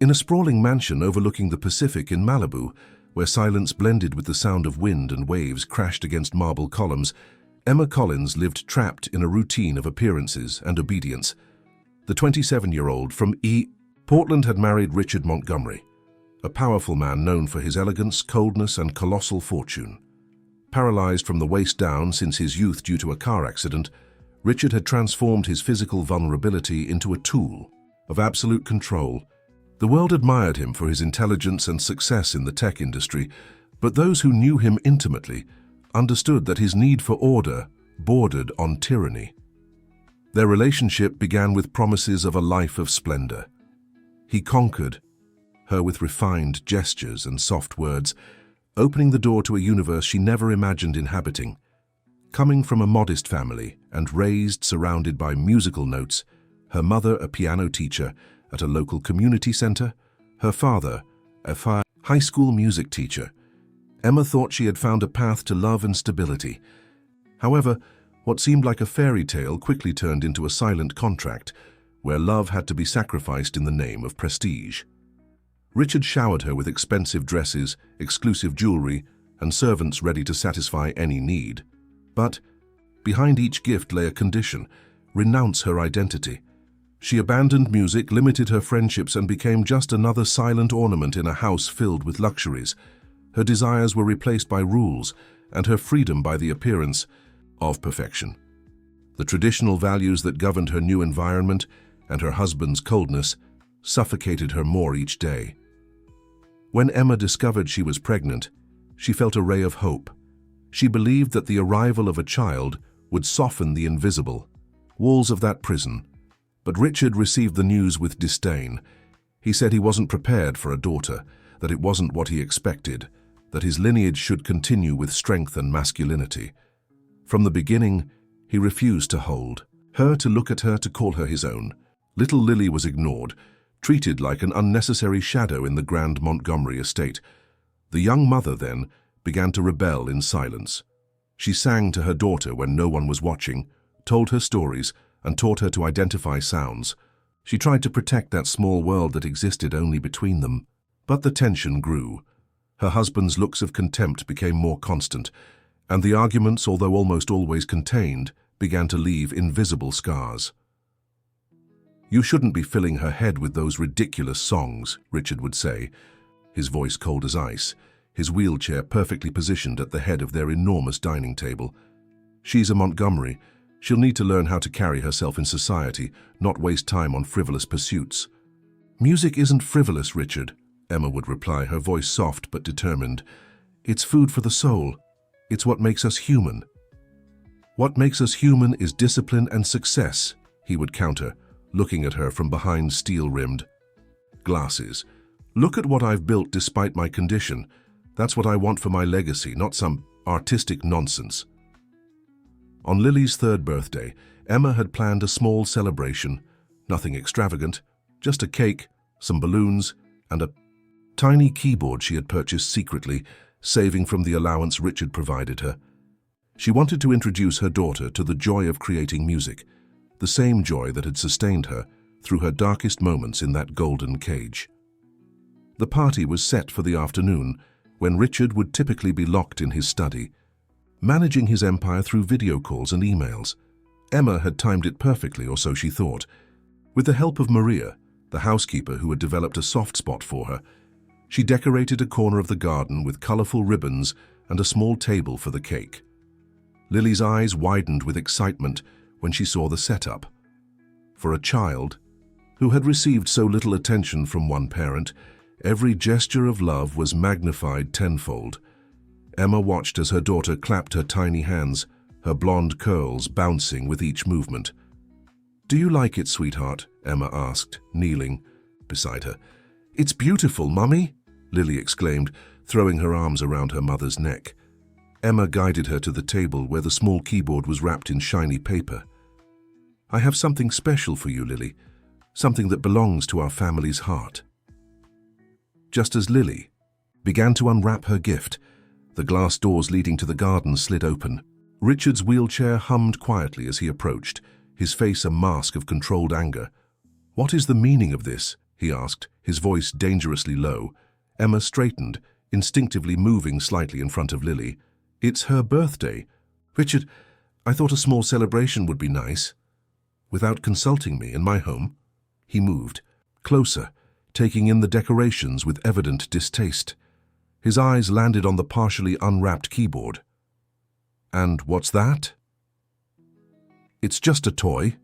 In a sprawling mansion overlooking the Pacific in Malibu, where silence blended with the sound of wind and waves crashed against marble columns, Emma Collins lived trapped in a routine of appearances and obedience. The 27-year-old from Portland had married Richard Montgomery, a powerful man known for his elegance, coldness, and colossal fortune. Paralyzed from the waist down since his youth due to a car accident, Richard had transformed his physical vulnerability into a tool of absolute control. The world admired him for his intelligence and success in the tech industry, but those who knew him intimately understood that his need for order bordered on tyranny. Their relationship began with promises of a life of splendor. He conquered her with refined gestures and soft words, opening the door to a universe she never imagined inhabiting. Coming from a modest family and raised surrounded by musical notes, her mother a piano teacher at a local community center, her father a high school music teacher, Emma thought she had found a path to love and stability. However, what seemed like a fairy tale quickly turned into a silent contract, where love had to be sacrificed in the name of prestige. Richard showered her with expensive dresses, exclusive jewelry, and servants ready to satisfy any need. But behind each gift lay a condition: renounce her identity. She abandoned music, limited her friendships, and became just another silent ornament in a house filled with luxuries. Her desires were replaced by rules, and her freedom by the appearance of perfection. The traditional values that governed her new environment and her husband's coldness suffocated her more each day. When Emma discovered she was pregnant, she felt a ray of hope. She believed that the arrival of a child would soften the invisible walls of that prison. But Richard received the news with disdain. He said he wasn't prepared for a daughter, that it wasn't what he expected, that his lineage should continue with strength and masculinity. From the beginning, he refused to hold her, to look at her, to call her his own. Little Lily was ignored, treated like an unnecessary shadow in the grand Montgomery estate. The young mother then began to rebel in silence. She sang to her daughter when no one was watching, told her stories, and taught her to identify sounds. She tried to protect that small world that existed only between them. But the tension grew. Her husband's looks of contempt became more constant, and the arguments, although almost always contained, began to leave invisible scars. "You shouldn't be filling her head with those ridiculous songs," Richard would say, his voice cold as ice, his wheelchair perfectly positioned at the head of their enormous dining table. "She's a Montgomery. She'll need to learn how to carry herself in society, not waste time on frivolous pursuits." "Music isn't frivolous, Richard," Emma would reply, her voice soft but determined. "It's food for the soul. It's what makes us human." "What makes us human is discipline and success," he would counter, looking at her from behind steel-rimmed glasses. "Look at what I've built despite my condition. That's what I want for my legacy, not some artistic nonsense." On Lily's third birthday, Emma had planned a small celebration. Nothing extravagant, just a cake, some balloons, and a tiny keyboard she had purchased secretly, saving from the allowance Richard provided her. She wanted to introduce her daughter to the joy of creating music, the same joy that had sustained her through her darkest moments in that golden cage. The party was set for the afternoon, when Richard would typically be locked in his study, managing his empire through video calls and emails. Emma had timed it perfectly, or so she thought. With the help of Maria, the housekeeper who had developed a soft spot for her, she decorated a corner of the garden with colorful ribbons and a small table for the cake. Lily's eyes widened with excitement when she saw the setup. For a child who had received so little attention from one parent, every gesture of love was magnified tenfold. Emma watched as her daughter clapped her tiny hands, her blonde curls bouncing with each movement. "Do you like it, sweetheart?" Emma asked, kneeling beside her. "It's beautiful, Mummy," Lily exclaimed, throwing her arms around her mother's neck. Emma guided her to the table where the small keyboard was wrapped in shiny paper. "I have something special for you, Lily, something that belongs to our family's heart." Just as Lily began to unwrap her gift, the glass doors leading to the garden slid open. Richard's wheelchair hummed quietly as he approached, his face a mask of controlled anger. "What is the meaning of this?" he asked, his voice dangerously low. Emma straightened, instinctively moving slightly in front of Lily. "It's her birthday. Richard, I thought a small celebration would be nice. Without consulting me in my home." He moved, closer, taking in the decorations with evident distaste. His eyes landed on the partially unwrapped keyboard. "And what's that?" "It's just a toy,"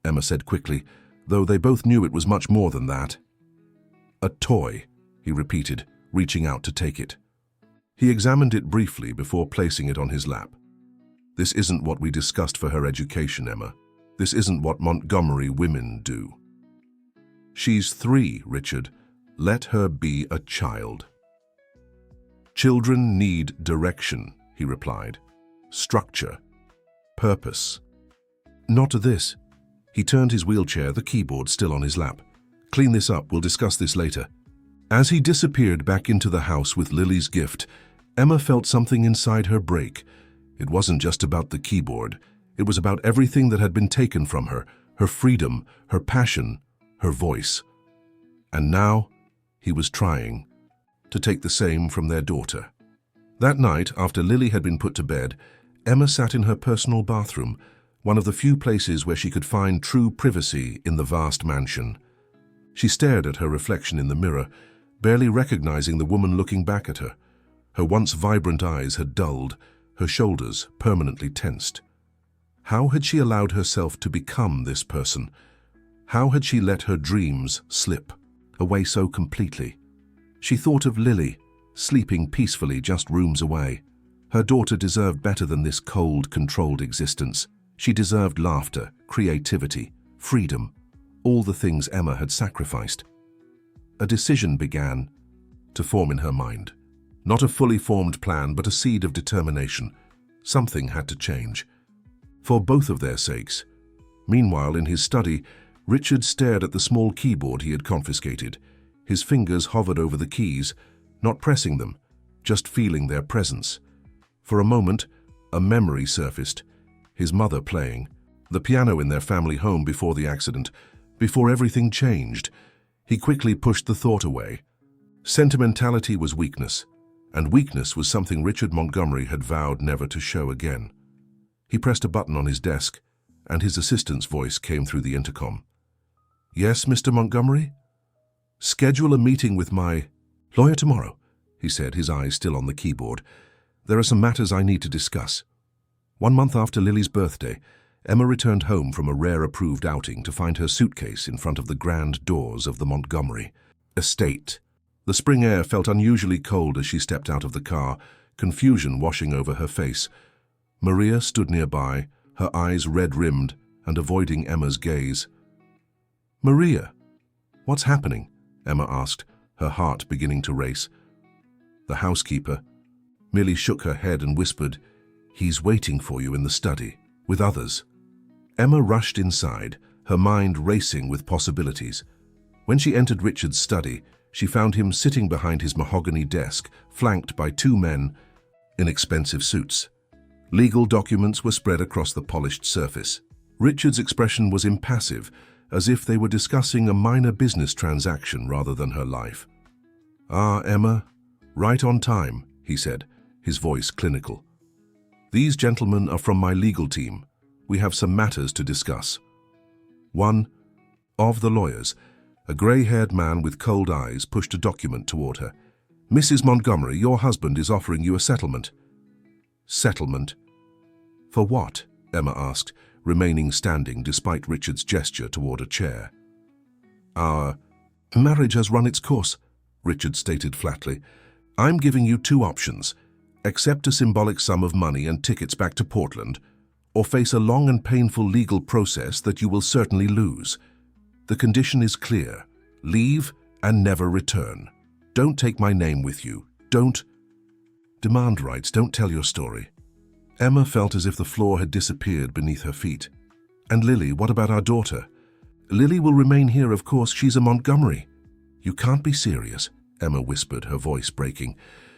Emma said quickly, though they both knew it was much more than that. "A toy," he repeated, reaching out to take it. He examined it briefly before placing it on his lap. "This isn't what we discussed for her education, Emma. This isn't what Montgomery women do." "She's 3, Richard. Let her be a child." "Children need direction," he replied. "Structure. Purpose." "Not this." He turned his wheelchair, the keyboard still on his lap. "Clean this up, we'll discuss this later." As he disappeared back into the house with Lily's gift, Emma felt something inside her break. It wasn't just about the keyboard. It was about everything that had been taken from her, her freedom, her passion, her voice. And now, he was trying to take the same from their daughter. That night, after Lily had been put to bed, Emma sat in her personal bathroom, one of the few places where she could find true privacy in the vast mansion. She stared at her reflection in the mirror, barely recognizing the woman looking back at her. Her once vibrant eyes had dulled, her shoulders permanently tensed. How had she allowed herself to become this person? How had she let her dreams slip away so completely? She thought of Lily, sleeping peacefully just rooms away. Her daughter deserved better than this cold, controlled existence. She deserved laughter, creativity, freedom, all the things Emma had sacrificed. A decision began to form in her mind. Not a fully formed plan, but a seed of determination. Something had to change. For both of their sakes. Meanwhile, in his study, Richard stared at the small keyboard he had confiscated. His fingers hovered over the keys, not pressing them, just feeling their presence. For a moment, a memory surfaced. His mother playing, the piano in their family home before the accident, before everything changed. He quickly pushed the thought away. Sentimentality was weakness, and weakness was something Richard Montgomery had vowed never to show again. He pressed a button on his desk, and his assistant's voice came through the intercom. "Yes, Mr. Montgomery?" "Schedule a meeting with my lawyer tomorrow," he said, his eyes still on the keyboard. "There are some matters I need to discuss." 1 month after Lily's birthday, Emma returned home from a rare approved outing to find her suitcase in front of the grand doors of the Montgomery estate. The spring air felt unusually cold as she stepped out of the car, confusion washing over her face. Maria stood nearby, her eyes red-rimmed and avoiding Emma's gaze. "Maria, what's happening?" Emma asked, her heart beginning to race. "The housekeeper." Millie shook her head and whispered, "He's waiting for you in the study, with others." Emma rushed inside, her mind racing with possibilities. When she entered Richard's study, she found him sitting behind his mahogany desk, flanked by 2 men in expensive suits. Legal documents were spread across the polished surface. Richard's expression was impassive, as if they were discussing a minor business transaction rather than her life. "Ah, Emma, right on time," he said, his voice clinical. "These gentlemen are from my legal team. We have some matters to discuss." One of the lawyers, a grey-haired man with cold eyes, pushed a document toward her. "Mrs. Montgomery, your husband is offering you a settlement." "Settlement? For what?" Emma asked, remaining standing despite Richard's gesture toward a chair. "Our marriage has run its course," Richard stated flatly. "I'm giving you 2 options. Accept a symbolic sum of money and tickets back to Portland, or face a long and painful legal process that you will certainly lose. The condition is clear. Leave and never return. Don't take my name with you. Don't demand rights. Don't tell your story." Emma felt as if the floor had disappeared beneath her feet. "And Lily, what about our daughter?" "Lily will remain here, of course. She's a Montgomery." "You can't be serious," Emma whispered, her voice breaking.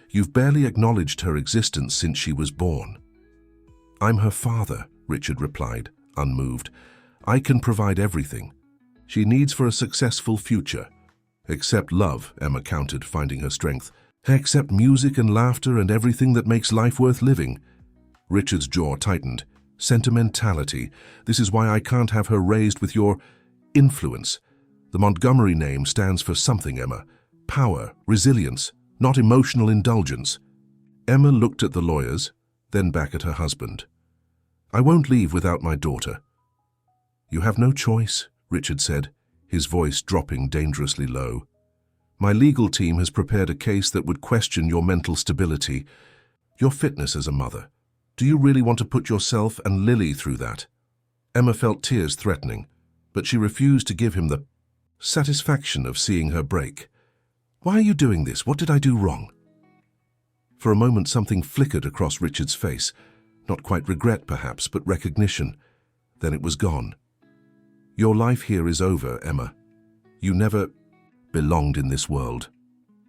"You've barely acknowledged her existence since she was born." "I'm her father," Richard replied, unmoved. "I can provide everything she needs for a successful future. Except love, Emma countered, finding her strength. Except music and laughter and everything that makes life worth living. Richard's jaw tightened. Sentimentality. This is why I can't have her raised with your influence. The Montgomery name stands for something, Emma. Power, resilience, not emotional indulgence. Emma looked at the lawyers, then back at her husband. I won't leave without my daughter. You have no choice, Richard said, his voice dropping dangerously low. My legal team has prepared a case that would question your mental stability, your fitness as a mother. Do you really want to put yourself and Lily through that? Emma felt tears threatening, but she refused to give him the satisfaction of seeing her break. Why are you doing this? What did I do wrong? For a moment something flickered across Richard's face. Not quite regret, perhaps, but recognition. Then it was gone. Your life here is over, Emma. You never belonged in this world.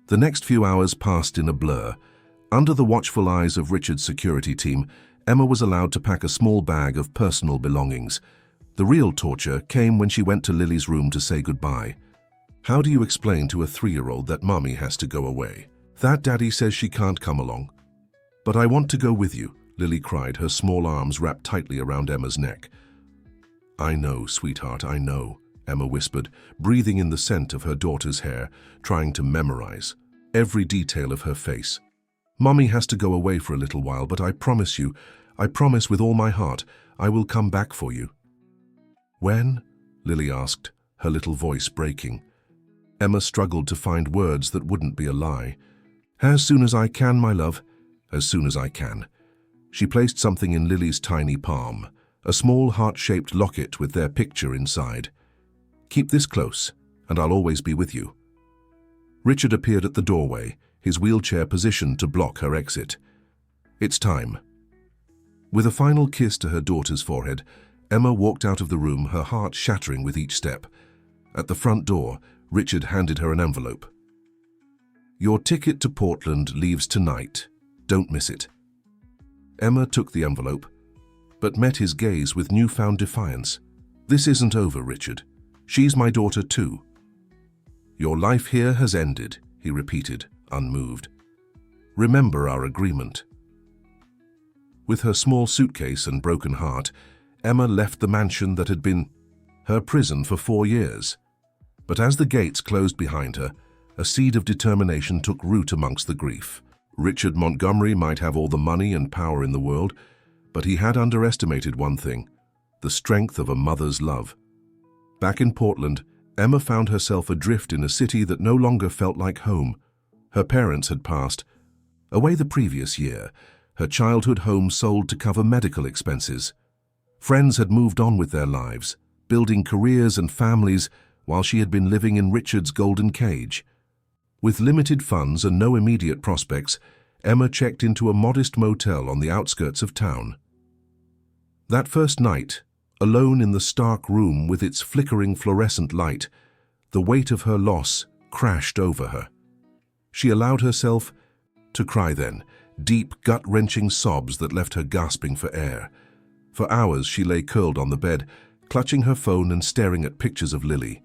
The next few hours passed in a blur. Under the watchful eyes of Richard's security team, Emma was allowed to pack a small bag of personal belongings. The real torture came when she went to Lily's room to say goodbye. How do you explain to a 3-year-old that Mommy has to go away? That Daddy says she can't come along. But I want to go with you, Lily cried, her small arms wrapped tightly around Emma's neck. I know, sweetheart, I know, Emma whispered, breathing in the scent of her daughter's hair, trying to memorize every detail of her face. Mommy has to go away for a little while, but I promise you, I promise with all my heart, I will come back for you. When? Lily asked, her little voice breaking. Emma struggled to find words that wouldn't be a lie. As soon as I can, my love, as soon as I can. She placed something in Lily's tiny palm, a small heart-shaped locket with their picture inside. Keep this close, and I'll always be with you. Richard appeared at the doorway, his wheelchair positioned to block her exit. It's time. With a final kiss to her daughter's forehead, Emma walked out of the room, her heart shattering with each step. At the front door, Richard handed her an envelope. Your ticket to Portland leaves tonight. Don't miss it. Emma took the envelope, but met his gaze with newfound defiance. This isn't over, Richard. She's my daughter too. Your life here has ended, he repeated, unmoved. Remember our agreement. With her small suitcase and broken heart, Emma left the mansion that had been her prison for 4 years. But as the gates closed behind her, a seed of determination took root amongst the grief. Richard Montgomery might have all the money and power in the world, but he had underestimated one thing: the strength of a mother's love. Back in Portland, Emma found herself adrift in a city that no longer felt like home. Her parents had passed away the previous year, her childhood home sold to cover medical expenses. Friends had moved on with their lives, building careers and families, while she had been living in Richard's golden cage. With limited funds and no immediate prospects, Emma checked into a modest motel on the outskirts of town. That first night, alone in the stark room with its flickering fluorescent light, the weight of her loss crashed over her. She allowed herself to cry then, deep, gut-wrenching sobs that left her gasping for air. For hours she lay curled on the bed, clutching her phone and staring at pictures of Lily.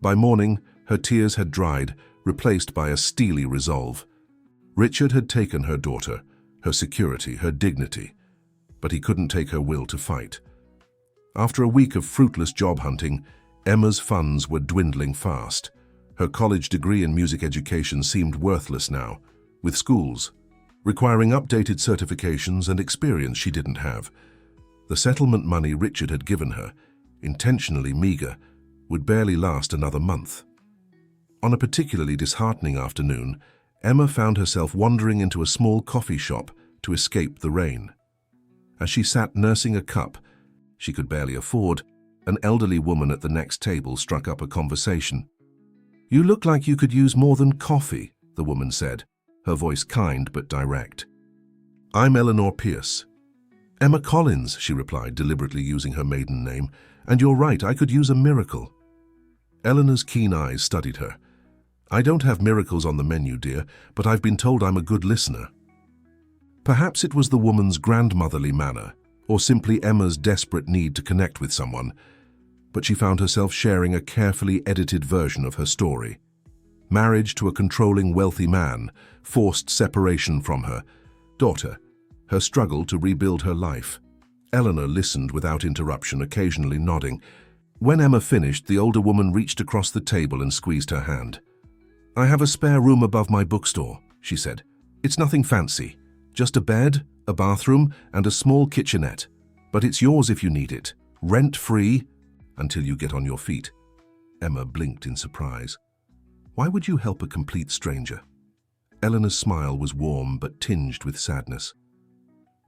By morning, her tears had dried, replaced by a steely resolve. Richard had taken her daughter, her security, her dignity, but he couldn't take her will to fight. After a week of fruitless job hunting, Emma's funds were dwindling fast. Her college degree in music education seemed worthless now, with schools requiring updated certifications and experience she didn't have. The settlement money Richard had given her, intentionally meager, would barely last another month. On a particularly disheartening afternoon, Emma found herself wandering into a small coffee shop to escape the rain. As she sat nursing a cup she could barely afford, an elderly woman at the next table struck up a conversation. You look like you could use more than coffee, the woman said, her voice kind but direct. I'm Eleanor Pierce. Emma Collins, she replied, deliberately using her maiden name. And you're right, I could use a miracle. Eleanor's keen eyes studied her. I don't have miracles on the menu, dear, but I've been told I'm a good listener. Perhaps it was the woman's grandmotherly manner, or simply Emma's desperate need to connect with someone, but she found herself sharing a carefully edited version of her story. marriage to a controlling wealthy man, forced separation from her daughter, her struggle to rebuild her life. Eleanor listened without interruption, occasionally nodding. When Emma finished, the older woman reached across the table and squeezed her hand. "I have a spare room above my bookstore," she said. "It's nothing fancy, just a bed, a bathroom, and a small kitchenette. But it's yours if you need it, rent-free, until you get on your feet." Emma blinked in surprise. Why would you help a complete stranger? Eleanor's smile was warm but tinged with sadness.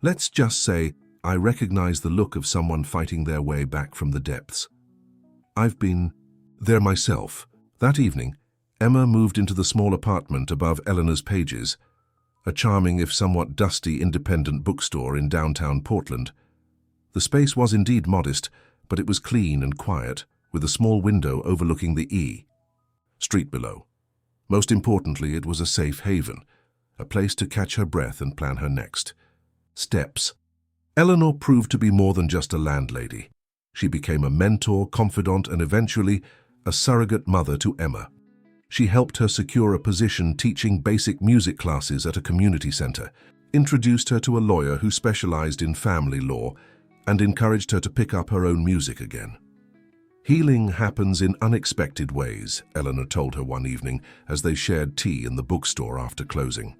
"Let's just say I recognize the look of someone fighting their way back from the depths. I've been there myself." That evening, Emma moved into the small apartment above Eleanor's Pages, a charming if somewhat dusty independent bookstore in downtown Portland. The space was indeed modest, but it was clean and quiet, with a small window overlooking the E Street below. Most importantly, it was a safe haven, a place to catch her breath and plan her next steps. Eleanor proved to be more than just a landlady. She became a mentor, confidant, and eventually a surrogate mother to Emma. She helped her secure a position teaching basic music classes at a community center, introduced her to a lawyer who specialized in family law, and encouraged her to pick up her own music again. "Healing happens in unexpected ways," Eleanor told her one evening as they shared tea in the bookstore after closing.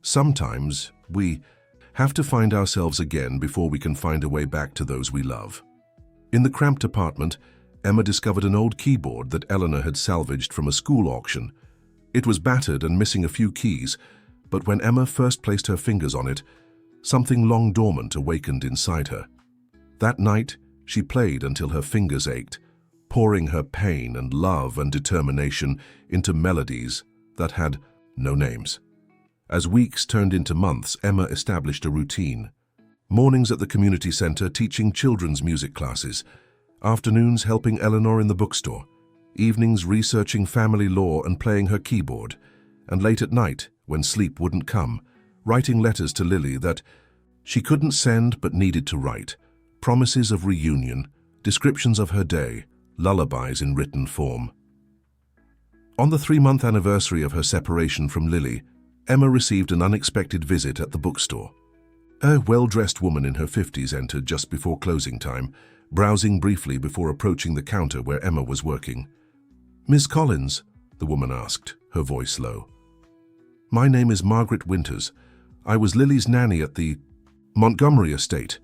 "Sometimes we have to find ourselves again before we can find a way back to those we love." In the cramped apartment, Emma discovered an old keyboard that Eleanor had salvaged from a school auction. It was battered and missing a few keys, but when Emma first placed her fingers on it, something long dormant awakened inside her. That night, she played until her fingers ached, pouring her pain and love and determination into melodies that had no names. As weeks turned into months, Emma established a routine. Mornings at the community center teaching children's music classes, afternoons helping Eleanor in the bookstore, evenings researching family law and playing her keyboard, and late at night, when sleep wouldn't come, writing letters to Lily that she couldn't send but needed to write, promises of reunion, descriptions of her day, lullabies in written form. On the 3-month anniversary of her separation from Lily, Emma received an unexpected visit at the bookstore. A well-dressed woman in her 50s entered just before closing time, browsing briefly before approaching the counter where Emma was working. "Miss Collins?" the woman asked, her voice low. "My name is Margaret Winters. I was Lily's nanny at the Montgomery estate."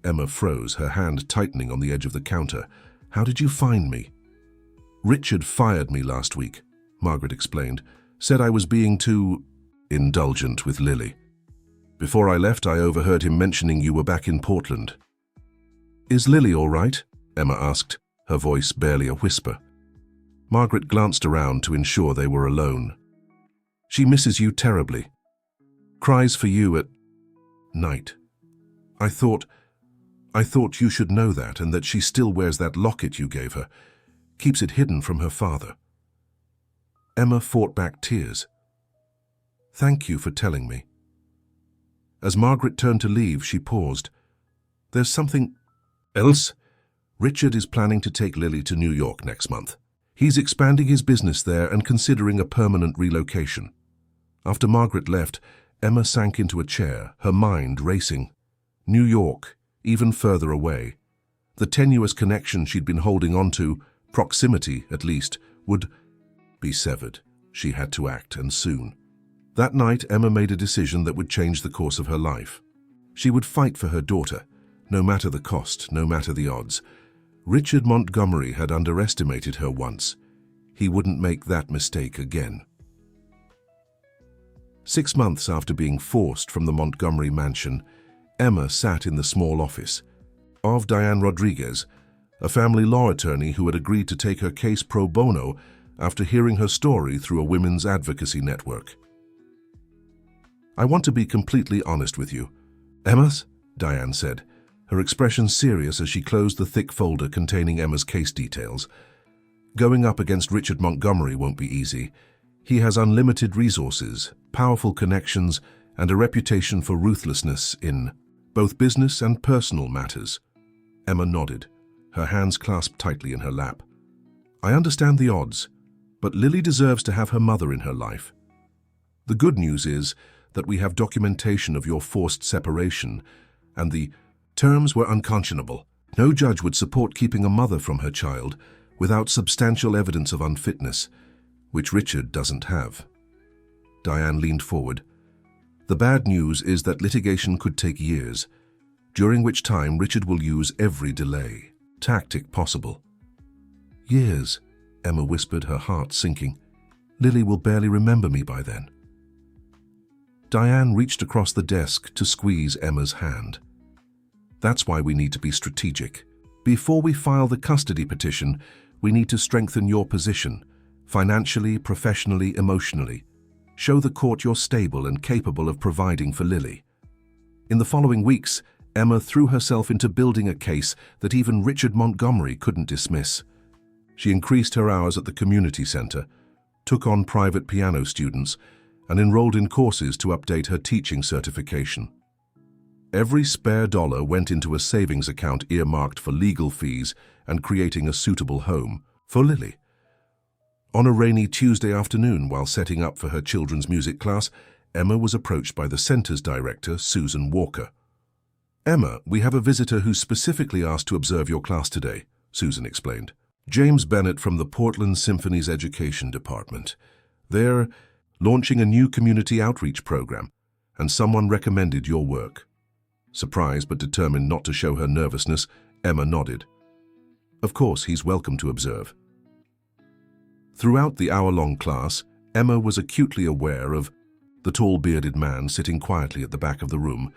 Emma froze, her hand tightening on the edge of the counter. "How did you find me?" "Richard fired me last week," Margaret explained. "Said I was being too indulgent with Lily. Before I left, I overheard him mentioning you were back in Portland." "Is Lily all right?" Emma asked, her voice barely a whisper. Margaret glanced around to ensure they were alone. "She misses you terribly. Cries for you at night. I thought you should know that, and that she still wears that locket you gave her. Keeps it hidden from her father." Emma fought back tears. "Thank you for telling me." As Margaret turned to leave, she paused. "There's something else? Richard is planning to take Lily to New York next month. He's expanding his business there and considering a permanent relocation." After Margaret left, Emma sank into a chair, her mind racing. New York, even further away. The tenuous connection she'd been holding on to, proximity at least, would be severed. She had to act, and soon. That night, Emma made a decision that would change the course of her life. She would fight for her daughter, no matter the cost, no matter the odds. Richard Montgomery had underestimated her once. He wouldn't make that mistake again. 6 months after being forced from the Montgomery mansion, Emma sat in the small office of Diane Rodriguez, a family law attorney who had agreed to take her case pro bono after hearing her story through a women's advocacy network. "I want to be completely honest with you, Emma," Diane said, her expression serious as she closed the thick folder containing Emma's case details. "Going up against Richard Montgomery won't be easy. He has unlimited resources, powerful connections, and a reputation for ruthlessness in both business and personal matters." Emma nodded, her hands clasped tightly in her lap. "I understand the odds, but Lily deserves to have her mother in her life. The good news is that we have documentation of your forced separation, and the terms were unconscionable. No judge would support keeping a mother from her child without substantial evidence of unfitness, which Richard doesn't have. Diane leaned forward. The bad news is that litigation could take years, during which time Richard will use every delay tactic possible. Years, Emma whispered, her heart sinking. Lily will barely remember me by then. Diane reached across the desk to squeeze Emma's hand. That's why we need to be strategic. Before we file the custody petition, we need to strengthen your position, financially, professionally, emotionally. Show the court you're stable and capable of providing for Lily. In the following weeks, Emma threw herself into building a case that even Richard Montgomery couldn't dismiss. She increased her hours at the community center, took on private piano students, and enrolled in courses to update her teaching certification. Every spare dollar went into a savings account earmarked for legal fees and creating a suitable home for Lily. On a rainy Tuesday afternoon, while setting up for her children's music class, Emma was approached by the center's director, Susan Walker. "Emma, we have a visitor who's specifically asked to observe your class today," Susan explained. "James Bennett from the Portland Symphony's Education Department. They're launching a new community outreach program, and someone recommended your work." Surprised but determined not to show her nervousness, Emma nodded. "Of course, he's welcome to observe." Throughout the hour-long class, Emma was acutely aware of the tall bearded man sitting quietly at the back of the room,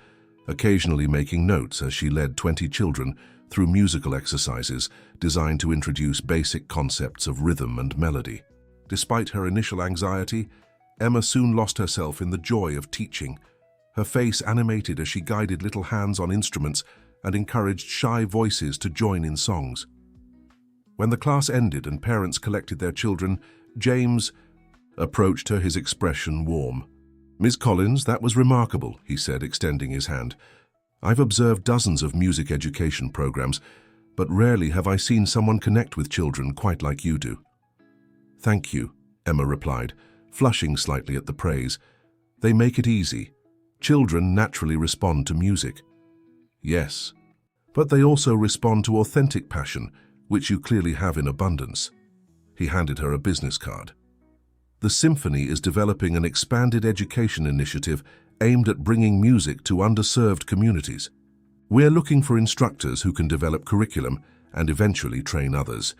occasionally making notes as she led 20 children through musical exercises designed to introduce basic concepts of rhythm and melody. Despite her initial anxiety, Emma soon lost herself in the joy of teaching. Her face animated as she guided little hands on instruments and encouraged shy voices to join in songs. When the class ended and parents collected their children, James approached her, his expression warm. "Miss Collins, that was remarkable," he said, extending his hand. "I've observed dozens of music education programs, but rarely have I seen someone connect with children quite like you do." "Thank you," Emma replied, flushing slightly at the praise. "They make it easy. Children naturally respond to music." "Yes, but they also respond to authentic passion, which you clearly have in abundance." He handed her a business card. "The Symphony is developing an expanded education initiative aimed at bringing music to underserved communities. We're looking for instructors who can develop curriculum and eventually train others.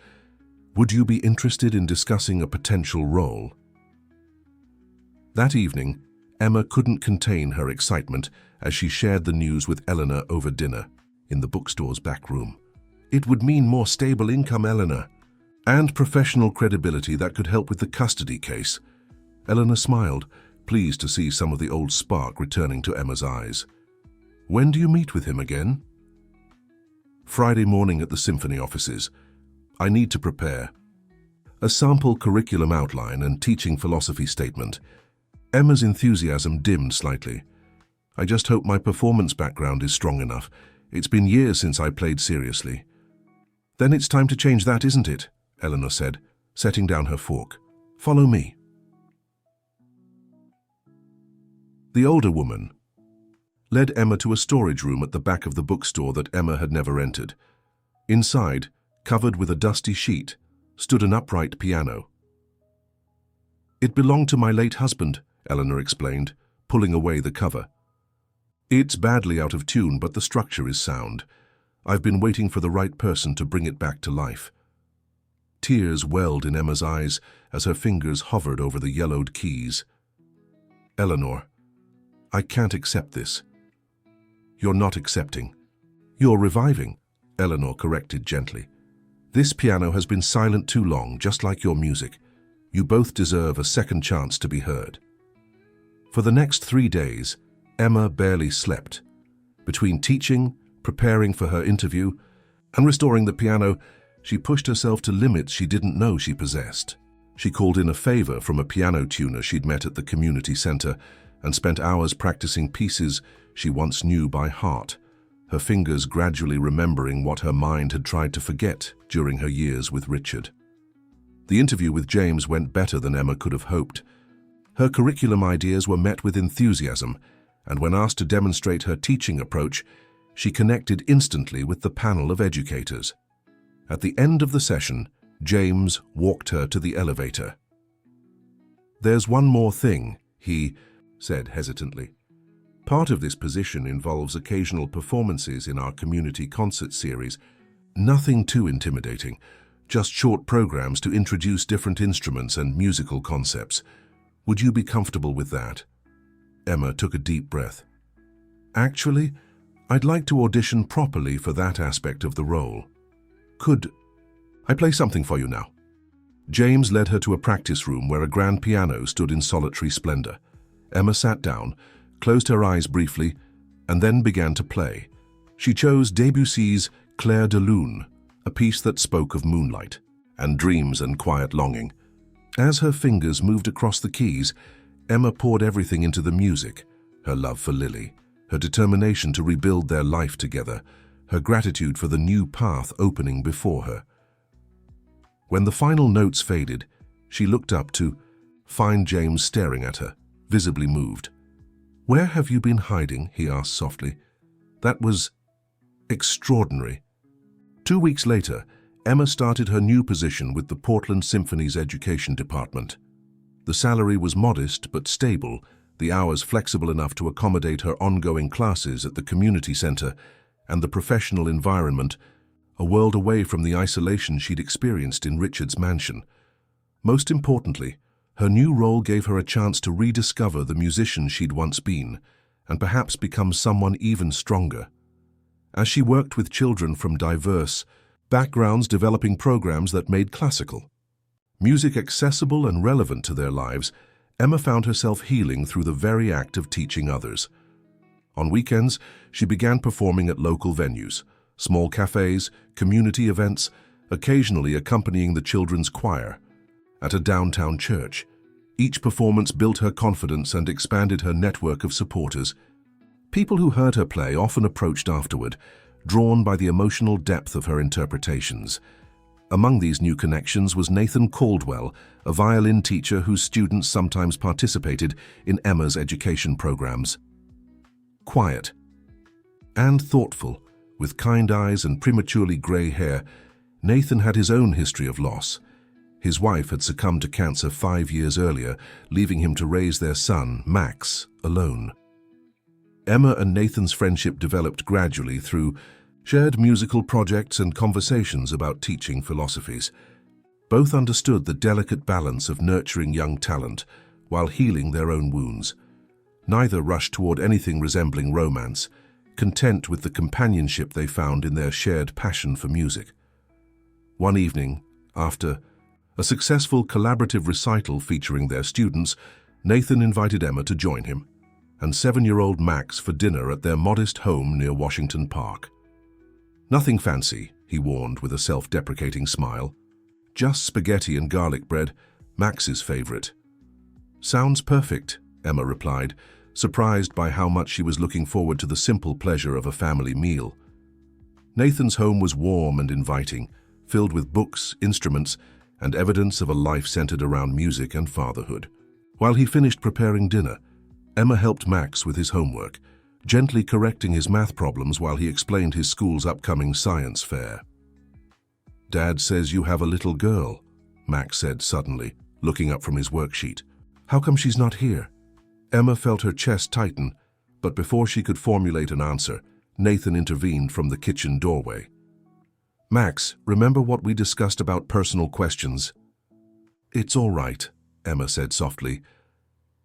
Would you be interested in discussing a potential role?" That evening, Emma couldn't contain her excitement as she shared the news with Eleanor over dinner in the bookstore's back room. "It would mean more stable income, Eleanor, and professional credibility that could help with the custody case." Eleanor smiled, pleased to see some of the old spark returning to Emma's eyes. "When do you meet with him again?" "Friday morning at the Symphony offices. I need to prepare a sample curriculum outline and teaching philosophy statement." Emma's enthusiasm dimmed slightly. "I just hope my performance background is strong enough. It's been years since I played seriously." "Then it's time to change that, isn't it?" Eleanor said, setting down her fork. "Follow me." The older woman led Emma to a storage room at the back of the bookstore that Emma had never entered. Inside, covered with a dusty sheet, stood an upright piano. "It belonged to my late husband," Eleanor explained, pulling away the cover. "It's badly out of tune, but the structure is sound. I've been waiting for the right person to bring it back to life." Tears welled in Emma's eyes as her fingers hovered over the yellowed keys. "Eleanor, I can't accept this." "You're not accepting. You're reviving," Eleanor corrected gently. "This piano has been silent too long, just like your music. You both deserve a second chance to be heard." For the next 3 days, Emma barely slept. Between teaching, preparing for her interview, and restoring the piano, she pushed herself to limits she didn't know she possessed. She called in a favor from a piano tuner she'd met at the community center and spent hours practicing pieces she once knew by heart, her fingers gradually remembering what her mind had tried to forget during her years with Richard. The interview with James went better than Emma could have hoped. Her curriculum ideas were met with enthusiasm, and when asked to demonstrate her teaching approach, she connected instantly with the panel of educators. At the end of the session, James walked her to the elevator. "There's one more thing," he said hesitantly. "Part of this position involves occasional performances in our community concert series. Nothing too intimidating, just short programs to introduce different instruments and musical concepts. Would you be comfortable with that?" Emma took a deep breath. "Actually, I'd like to audition properly for that aspect of the role. Could I play something for you now?" James led her to a practice room where a grand piano stood in solitary splendor. Emma sat down, closed her eyes briefly, and then began to play. She chose Debussy's Clair de Lune, a piece that spoke of moonlight and dreams and quiet longing. As her fingers moved across the keys, Emma poured everything into the music: her love for Lily, her determination to rebuild their life together, her gratitude for the new path opening before her. When the final notes faded, she looked up to find James staring at her, visibly moved. "Where have you been hiding?" he asked softly. "That was extraordinary." 2 weeks later, Emma started her new position with the Portland Symphony's education department. The salary was modest but stable, the hours flexible enough to accommodate her ongoing classes at the community center, and the professional environment a world away from the isolation she'd experienced in Richard's mansion. Most importantly, her new role gave her a chance to rediscover the musician she'd once been, and perhaps become someone even stronger. As she worked with children from diverse backgrounds, developing programs that made classical music accessible and relevant to their lives, Emma found herself healing through the very act of teaching others. On weekends, she began performing at local venues, small cafes, community events, occasionally accompanying the children's choir. At a downtown church, each performance built her confidence and expanded her network of supporters. People who heard her play often approached afterward, drawn by the emotional depth of her interpretations. Among these new connections was Nathan Caldwell, a violin teacher whose students sometimes participated in Emma's education programs. Quiet and thoughtful, with kind eyes and prematurely gray hair, Nathan had his own history of loss. His wife had succumbed to cancer 5 years earlier, leaving him to raise their son, Max, alone. Emma and Nathan's friendship developed gradually through shared musical projects and conversations about teaching philosophies. Both understood the delicate balance of nurturing young talent while healing their own wounds. Neither rushed toward anything resembling romance, content with the companionship they found in their shared passion for music. One evening, after a successful collaborative recital featuring their students, Nathan invited Emma to join him and 7-year-old Max for dinner at their modest home near Washington Park. "Nothing fancy," he warned with a self-deprecating smile. "Just spaghetti and garlic bread, Max's favorite." "Sounds perfect," Emma replied, surprised by how much she was looking forward to the simple pleasure of a family meal. Nathan's home was warm and inviting, filled with books, instruments, and evidence of a life centered around music and fatherhood. While he finished preparing dinner, Emma helped Max with his homework, gently correcting his math problems while he explained his school's upcoming science fair. "Dad says you have a little girl," Max said suddenly, looking up from his worksheet. "How come she's not here?" Emma felt her chest tighten, but before she could formulate an answer, Nathan intervened from the kitchen doorway. "Max, remember what we discussed about personal questions?" "It's all right," Emma said softly.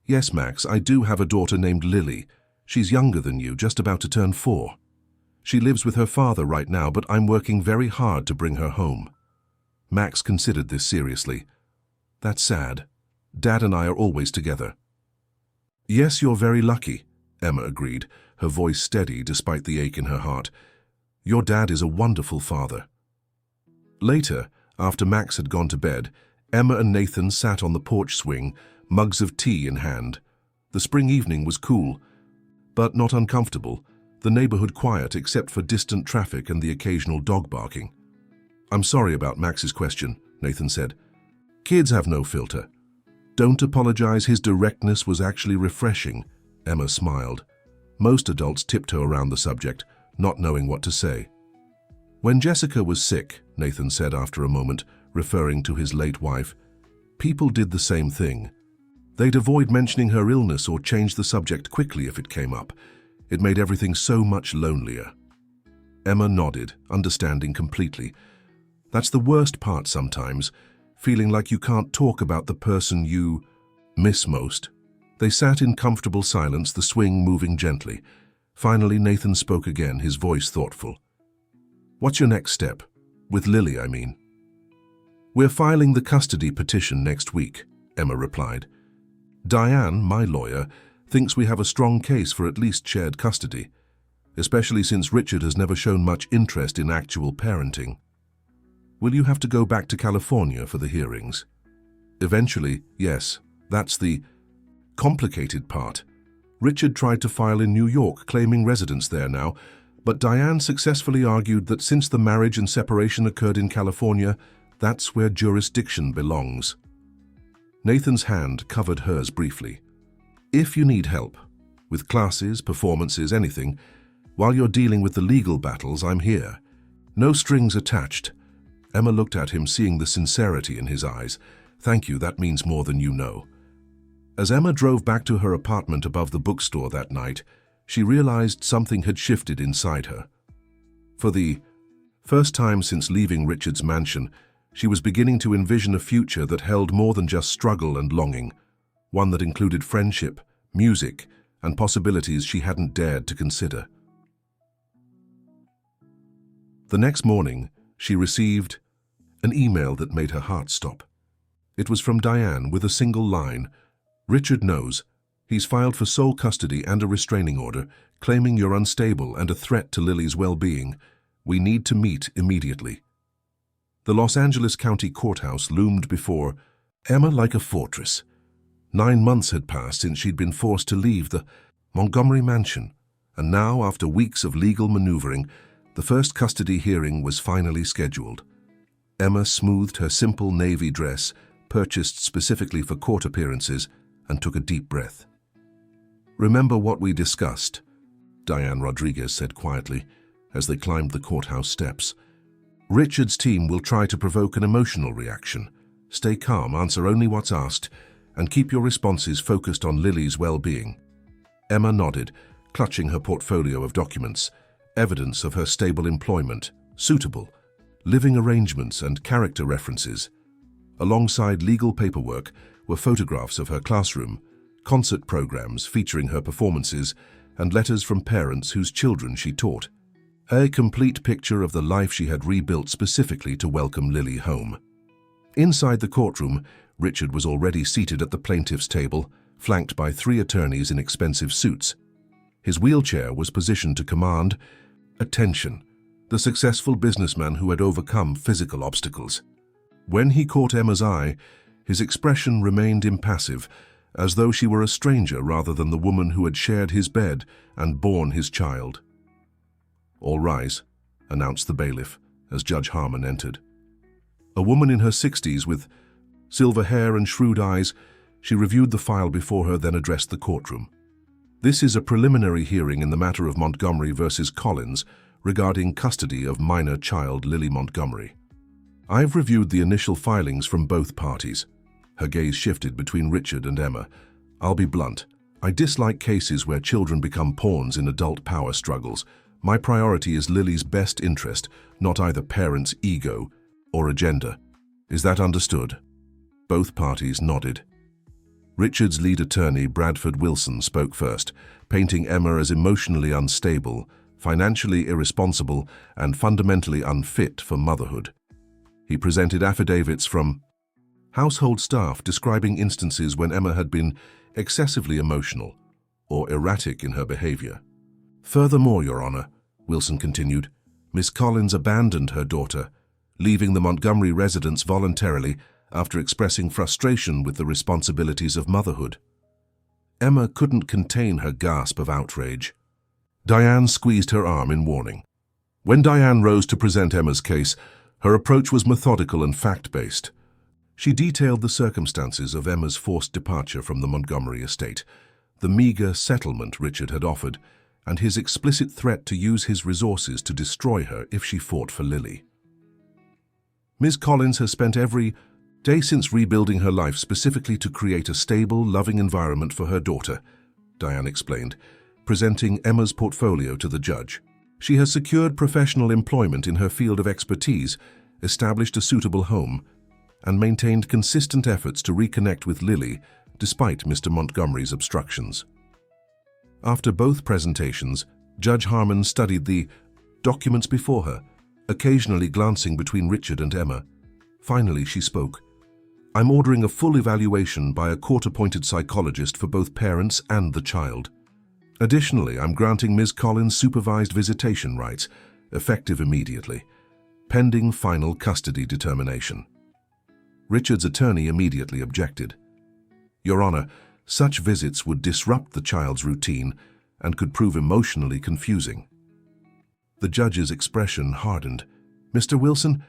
"Yes, Max, I do have a daughter named Lily. She's younger than you, just about to turn 4. She lives with her father right now, but I'm working very hard to bring her home." Max considered this seriously. "That's sad. Dad and I are always together." "Yes, you're very lucky," Emma agreed, her voice steady despite the ache in her heart. "Your dad is a wonderful father." Later, after Max had gone to bed, Emma and Nathan sat on the porch swing, mugs of tea in hand. The spring evening was cool, but not uncomfortable, the neighborhood quiet except for distant traffic and the occasional dog barking. "I'm sorry about Max's question," Nathan said. Kids have no filter. Don't apologize, his directness was actually refreshing. Emma smiled. Most adults tiptoe around the subject, not knowing what to say. When Jessica was sick, Nathan said after a moment, referring to his late wife, people did the same thing. They'd avoid mentioning her illness or change the subject quickly if it came up. It made everything so much lonelier. Emma nodded, understanding completely. That's the worst part sometimes, feeling like you can't talk about the person you miss most. They sat in comfortable silence, the swing moving gently. Finally, Nathan spoke again, his voice thoughtful. What's your next step? With Lily, I mean. We're filing the custody petition next week, Emma replied. Diane, my lawyer, thinks we have a strong case for at least shared custody, especially since Richard has never shown much interest in actual parenting. Will you have to go back to California for the hearings? Eventually, yes. That's the complicated part. Richard tried to file in New York, claiming residence there now, but Diane successfully argued that since the marriage and separation occurred in California, that's where jurisdiction belongs. Nathan's hand covered hers briefly. If you need help, with classes, performances, anything, while you're dealing with the legal battles, I'm here. No strings attached. Emma looked at him, seeing the sincerity in his eyes. Thank you, that means more than you know. As Emma drove back to her apartment above the bookstore that night, she realized something had shifted inside her. For the first time since leaving Richard's mansion, she was beginning to envision a future that held more than just struggle and longing, one that included friendship, music, and possibilities she hadn't dared to consider. The next morning, she received an email that made her heart stop. It was from Diane with a single line. Richard knows. He's filed for sole custody and a restraining order, claiming you're unstable and a threat to Lily's well-being. We need to meet immediately. The Los Angeles County Courthouse loomed before Emma like a fortress. 9 months had passed since she'd been forced to leave the Montgomery mansion, and now, after weeks of legal maneuvering, the first custody hearing was finally scheduled. Emma smoothed her simple navy dress, purchased specifically for court appearances, and took a deep breath. Remember what we discussed, Diane Rodriguez said quietly as they climbed the courthouse steps. Richard's team will try to provoke an emotional reaction. Stay calm, answer only what's asked, and keep your responses focused on Lily's well-being. Emma nodded, clutching her portfolio of documents, evidence of her stable employment, suitable, living arrangements and character references. Alongside legal paperwork were photographs of her classroom, concert programs featuring her performances, and letters from parents whose children she taught. A complete picture of the life she had rebuilt specifically to welcome Lily home. Inside the courtroom, Richard was already seated at the plaintiff's table, flanked by 3 attorneys in expensive suits. His wheelchair was positioned to command attention, the successful businessman who had overcome physical obstacles. When he caught Emma's eye, his expression remained impassive, as though she were a stranger rather than the woman who had shared his bed and borne his child. All rise, announced the bailiff as Judge Harmon entered. A woman in her 60s with silver hair and shrewd eyes, she reviewed the file before her, then addressed the courtroom. This is a preliminary hearing in the matter of Montgomery versus Collins regarding custody of minor child Lily Montgomery. I've reviewed the initial filings from both parties. Her gaze shifted between Richard and Emma. I'll be blunt. I dislike cases where children become pawns in adult power struggles. My priority is Lily's best interest, not either parents' ego or agenda. Is that understood? Both parties nodded. Richard's lead attorney, Bradford Wilson, spoke first, painting Emma as emotionally unstable, financially irresponsible, and fundamentally unfit for motherhood. He presented affidavits from household staff describing instances when Emma had been excessively emotional or erratic in her behavior. Furthermore, Your Honor, Wilson continued, Miss Collins abandoned her daughter, leaving the Montgomery residence voluntarily after expressing frustration with the responsibilities of motherhood. Emma couldn't contain her gasp of outrage. Diane squeezed her arm in warning. When Diane rose to present Emma's case, her approach was methodical and fact-based. She detailed the circumstances of Emma's forced departure from the Montgomery estate, the meager settlement Richard had offered, and his explicit threat to use his resources to destroy her if she fought for Lily. Ms. Collins has spent every day since rebuilding her life specifically to create a stable, loving environment for her daughter, Diane explained, presenting Emma's portfolio to the judge. She has secured professional employment in her field of expertise, established a suitable home, and maintained consistent efforts to reconnect with Lily despite Mr. Montgomery's obstructions. After both presentations, Judge Harmon studied the documents before her, occasionally glancing between Richard and Emma. Finally, she spoke. "I'm ordering a full evaluation by a court-appointed psychologist for both parents and the child. Additionally, I'm granting Ms. Collins supervised visitation rights, effective immediately, pending final custody determination." Richard's attorney immediately objected. "Your Honor, such visits would disrupt the child's routine and could prove emotionally confusing." The judge's expression hardened. "Mr. Wilson,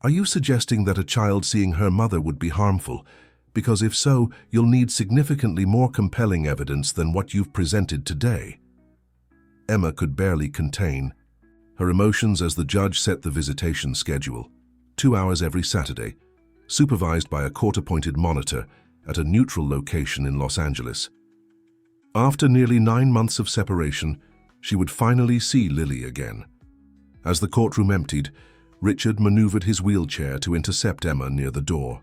are you suggesting that a child seeing her mother would be harmful? Because if so, you'll need significantly more compelling evidence than what you've presented today." Emma could barely contain her emotions as the judge set the visitation schedule, 2 hours every Saturday, supervised by a court-appointed monitor at a neutral location in Los Angeles. After nearly 9 months of separation, she would finally see Lily again. As the courtroom emptied, Richard maneuvered his wheelchair to intercept Emma near the door.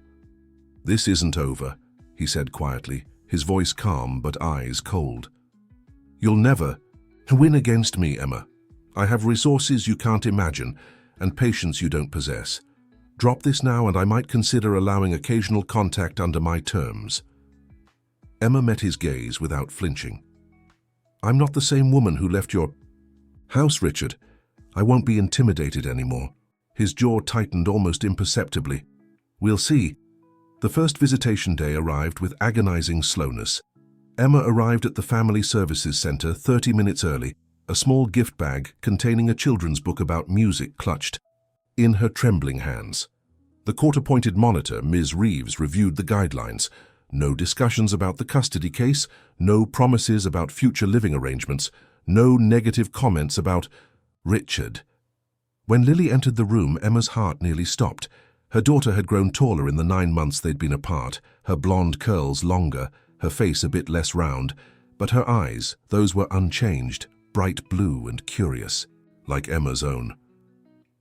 "This isn't over," he said quietly, his voice calm but eyes cold. "You'll never win against me, Emma. I have resources you can't imagine and patience you don't possess. Drop this now and I might consider allowing occasional contact under my terms." Emma met his gaze without flinching. "I'm not the same woman who left your house, Richard. I won't be intimidated anymore." His jaw tightened almost imperceptibly. "We'll see." The first visitation day arrived with agonizing slowness. Emma arrived at the Family Services Center 30 minutes early, a small gift bag containing a children's book about music clutched in her trembling hands. The court-appointed monitor, Ms. Reeves, reviewed the guidelines. No discussions about the custody case, no promises about future living arrangements, no negative comments about Richard. When Lily entered the room, Emma's heart nearly stopped. Her daughter had grown taller in the 9 months they'd been apart, her blonde curls longer, her face a bit less round, but her eyes, those were unchanged, bright blue and curious, like Emma's own.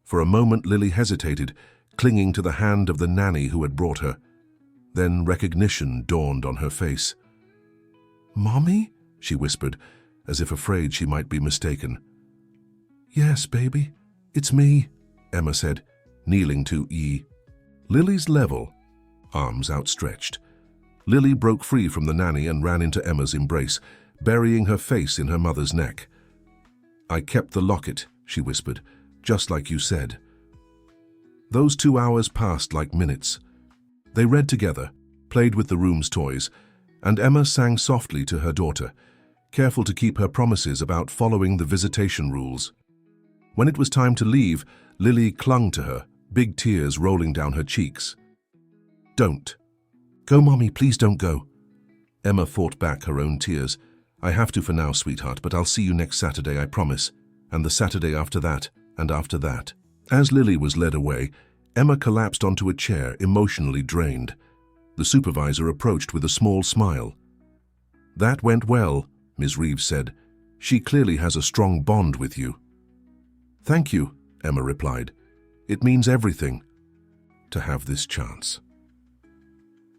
For a moment Lily hesitated, clinging to the hand of the nanny who had brought her. Then recognition dawned on her face. "Mommy?" she whispered, as if afraid she might be mistaken. "Yes, baby, it's me," Emma said, kneeling to Lily's level, arms outstretched. Lily broke free from the nanny and ran into Emma's embrace, burying her face in her mother's neck. "I kept the locket," she whispered, "just like you said." Those 2 hours passed like minutes. They read together, played with the room's toys, and Emma sang softly to her daughter, careful to keep her promises about following the visitation rules. When it was time to leave, Lily clung to her, big tears rolling down her cheeks. "Don't. Go, Mommy, please don't go." Emma fought back her own tears. "I have to for now, sweetheart, but I'll see you next Saturday, I promise. And the Saturday after that, and after that." As Lily was led away, Emma collapsed onto a chair, emotionally drained. The supervisor approached with a small smile. "That went well," Ms. Reeves said. "She clearly has a strong bond with you." "Thank you," Emma replied. "It means everything to have this chance."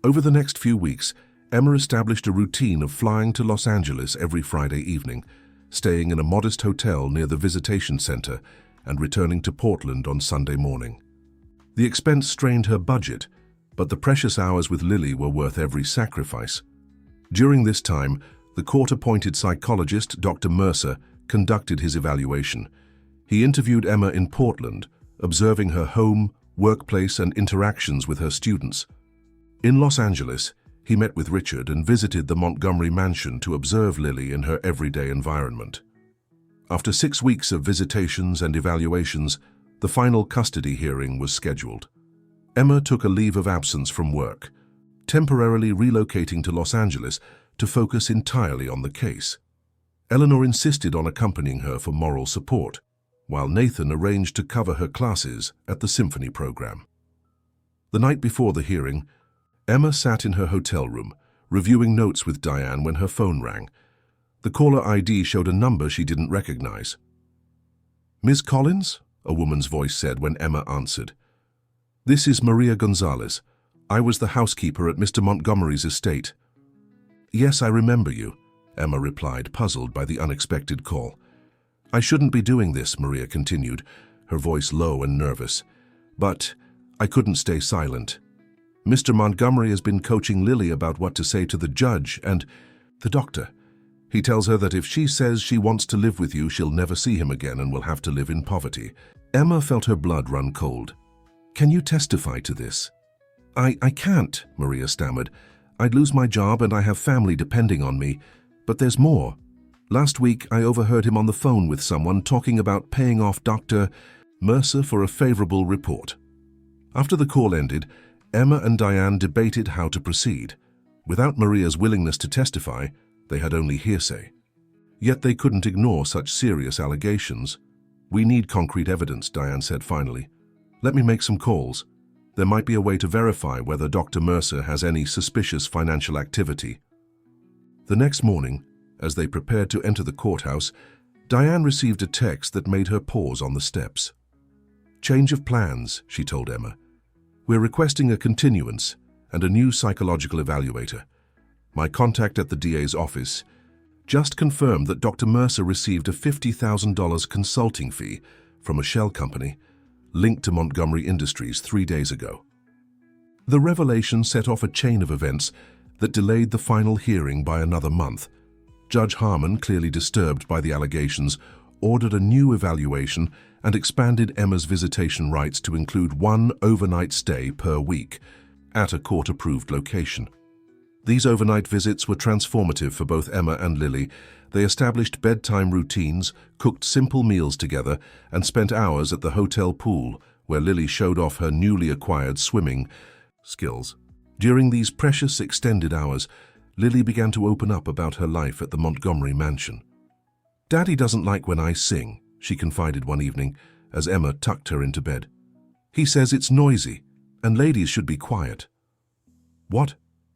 Over the next few weeks, Emma established a routine of flying to Los Angeles every Friday evening, staying in a modest hotel near the visitation center, and returning to Portland on Sunday morning. The expense strained her budget, but the precious hours with Lily were worth every sacrifice. During this time, the court-appointed psychologist, Dr. Mercer, conducted his evaluation. He interviewed Emma in Portland, observing her home, workplace, and interactions with her students. In Los Angeles, he met with Richard and visited the Montgomery mansion to observe Lily in her everyday environment. After 6 weeks of visitations and evaluations, the final custody hearing was scheduled. Emma took a leave of absence from work, temporarily relocating to Los Angeles to focus entirely on the case. Eleanor insisted on accompanying her for moral support, while Nathan arranged to cover her classes at the symphony program. The night before the hearing, Emma sat in her hotel room, reviewing notes with Diane when her phone rang. The caller ID showed a number she didn't recognize. "Ms. Collins?" a woman's voice said when Emma answered. "This is Maria Gonzalez. I was the housekeeper at Mr. Montgomery's estate." "Yes, I remember you," Emma replied, puzzled by the unexpected call. "I shouldn't be doing this," Maria continued, her voice low and nervous. "But I couldn't stay silent. Mr. Montgomery has been coaching Lily about what to say to the judge and the doctor. He tells her that if she says she wants to live with you, she'll never see him again and will have to live in poverty." Emma felt her blood run cold. "Can you testify to this?" I can't," Maria stammered. "I'd lose my job and I have family depending on me. But there's more. Last week, I overheard him on the phone with someone talking about paying off Dr. Mercer for a favorable report." After the call ended, Emma and Diane debated how to proceed. Without Maria's willingness to testify, they had only hearsay. Yet they couldn't ignore such serious allegations. "We need concrete evidence," Diane said finally. "Let me make some calls. There might be a way to verify whether Dr. Mercer has any suspicious financial activity." The next morning, as they prepared to enter the courthouse, Diane received a text that made her pause on the steps. "Change of plans," she told Emma. "We're requesting a continuance and a new psychological evaluator. My contact at the DA's office just confirmed that Dr. Mercer received a $50,000 consulting fee from a shell company linked to Montgomery Industries 3 days ago." The revelation set off a chain of events that delayed the final hearing by another month. Judge Harmon, clearly disturbed by the allegations, ordered a new evaluation and expanded Emma's visitation rights to include 1 overnight stay per week at a court-approved location. These overnight visits were transformative for both Emma and Lily. They established bedtime routines, cooked simple meals together, and spent hours at the hotel pool, where Lily showed off her newly acquired swimming skills. During these precious extended hours, Lily began to open up about her life at the Montgomery mansion. "Daddy doesn't like when I sing," she confided one evening as Emma tucked her into bed. "He says it's noisy, and ladies should be quiet." "What?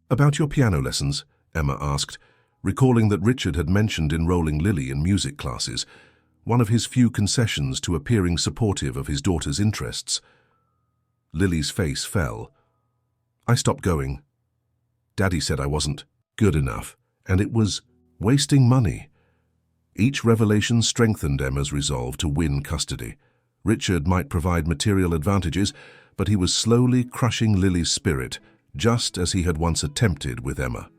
About your piano lessons?" Emma asked, recalling that Richard had mentioned enrolling Lily in music classes, one of his few concessions to appearing supportive of his daughter's interests. Lily's face fell. "I stopped going. Daddy said I wasn't good enough, and it was wasting money." Each revelation strengthened Emma's resolve to win custody. Richard might provide material advantages, but he was slowly crushing Lily's spirit, just as he had once attempted with Emma.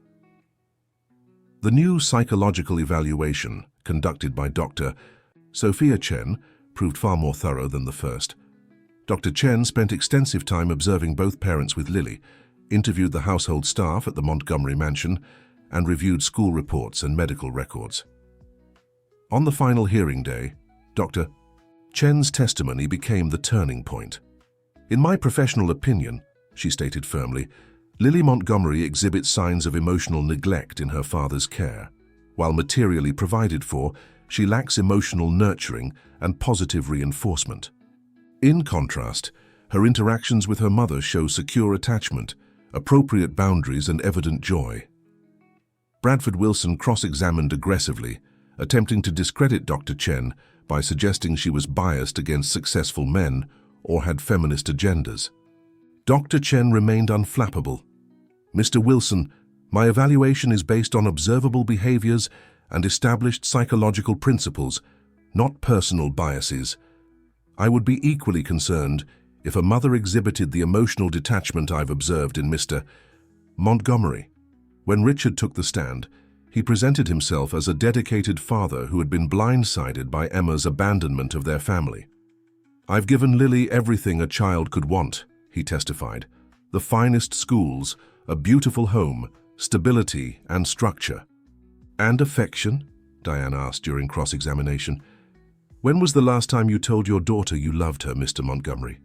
The new psychological evaluation, conducted by Dr. Sophia Chen, proved far more thorough than the first. Dr. Chen spent extensive time observing both parents with Lily, interviewed the household staff at the Montgomery mansion, and reviewed school reports and medical records. On the final hearing day, Dr. Chen's testimony became the turning point. "In my professional opinion," she stated firmly, "Lily Montgomery exhibits signs of emotional neglect in her father's care. While materially provided for, she lacks emotional nurturing and positive reinforcement. In contrast, her interactions with her mother show secure attachment, appropriate boundaries, and evident joy." Bradford Wilson cross-examined aggressively, attempting to discredit Dr. Chen by suggesting she was biased against successful men or had feminist agendas. Dr. Chen remained unflappable. "Mr. Wilson, my evaluation is based on observable behaviors and established psychological principles, not personal biases. I would be equally concerned if a mother exhibited the emotional detachment I've observed in Mr. Montgomery." When Richard took the stand, he presented himself as a dedicated father who had been blindsided by Emma's abandonment of their family. "I've given Lily everything a child could want," he testified. "The finest schools, a beautiful home, stability and structure." "And affection?" Diane asked during cross-examination. "When was the last time you told your daughter you loved her, Mr. Montgomery?"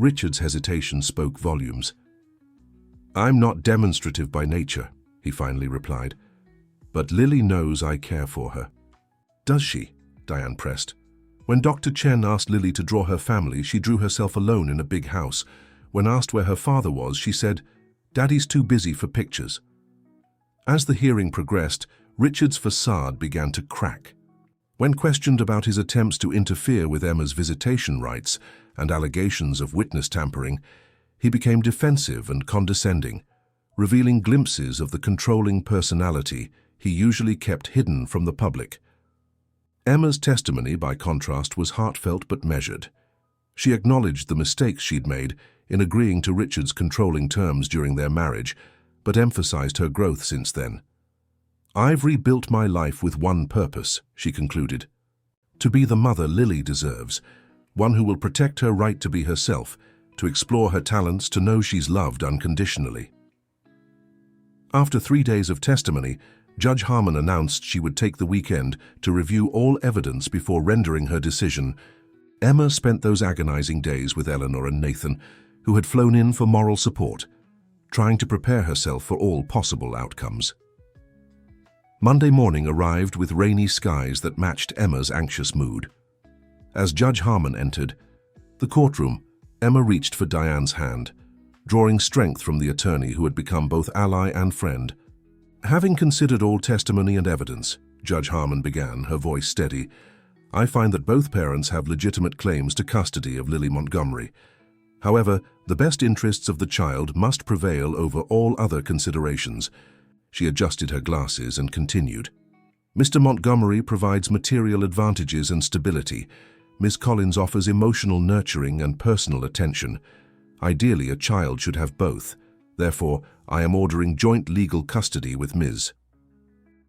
Richard's hesitation spoke volumes. "I'm not demonstrative by nature," he finally replied, "but Lily knows I care for her." "Does she?" Diane pressed. When Dr. Chen asked Lily to draw her family, she drew herself alone in a big house. When asked where her father was, she said, "Daddy's too busy for pictures." As the hearing progressed, Richard's facade began to crack. When questioned about his attempts to interfere with Emma's visitation rights and allegations of witness tampering, he became defensive and condescending, revealing glimpses of the controlling personality he usually kept hidden from the public. Emma's testimony, by contrast, was heartfelt but measured. She acknowledged the mistakes she'd made in agreeing to Richard's controlling terms during their marriage, but emphasized her growth since then. "I've rebuilt my life with one purpose," she concluded. "To be the mother Lily deserves, one who will protect her right to be herself, to explore her talents, to know she's loved unconditionally." After 3 days of testimony, Judge Harmon announced she would take the weekend to review all evidence before rendering her decision. Emma spent those agonizing days with Eleanor and Nathan, who had flown in for moral support, trying to prepare herself for all possible outcomes. Monday morning arrived with rainy skies that matched Emma's anxious mood. As Judge Harmon entered the courtroom, Emma reached for Diane's hand, drawing strength from the attorney who had become both ally and friend. "Having considered all testimony and evidence," Judge Harmon began, her voice steady, "I find that both parents have legitimate claims to custody of Lily Montgomery. However, the best interests of the child must prevail over all other considerations." She adjusted her glasses and continued. "Mr. Montgomery provides material advantages and stability. Ms. Collins offers emotional nurturing and personal attention. Ideally, a child should have both. Therefore, I am ordering joint legal custody with Ms.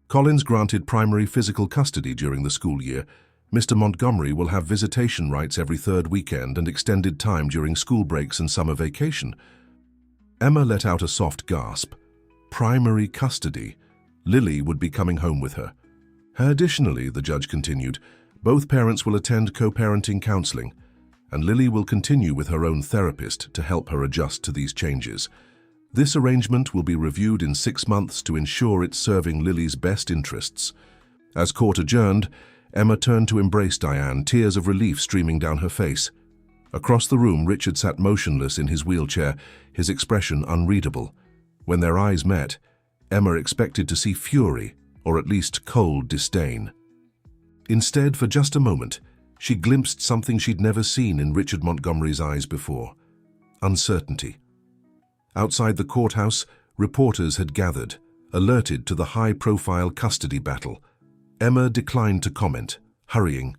Collins granted primary physical custody during the school year. Mr. Montgomery will have visitation rights every third weekend and extended time during school breaks and summer vacation." Emma let out a soft gasp. Primary custody. Lily would be coming home with her. Additionally, the judge continued, both parents will attend co-parenting counseling, and Lily will continue with her own therapist to help her adjust to these changes. This arrangement will be reviewed in 6 months to ensure it's serving Lily's best interests. As court adjourned, Emma turned to embrace Diane, tears of relief streaming down her face. Across the room, Richard sat motionless in his wheelchair, his expression unreadable. When their eyes met, Emma expected to see fury, or at least cold disdain. Instead, for just a moment, she glimpsed something she'd never seen in Richard Montgomery's eyes before: uncertainty. Outside the courthouse, reporters had gathered, alerted to the high-profile custody battle. Emma declined to comment, hurrying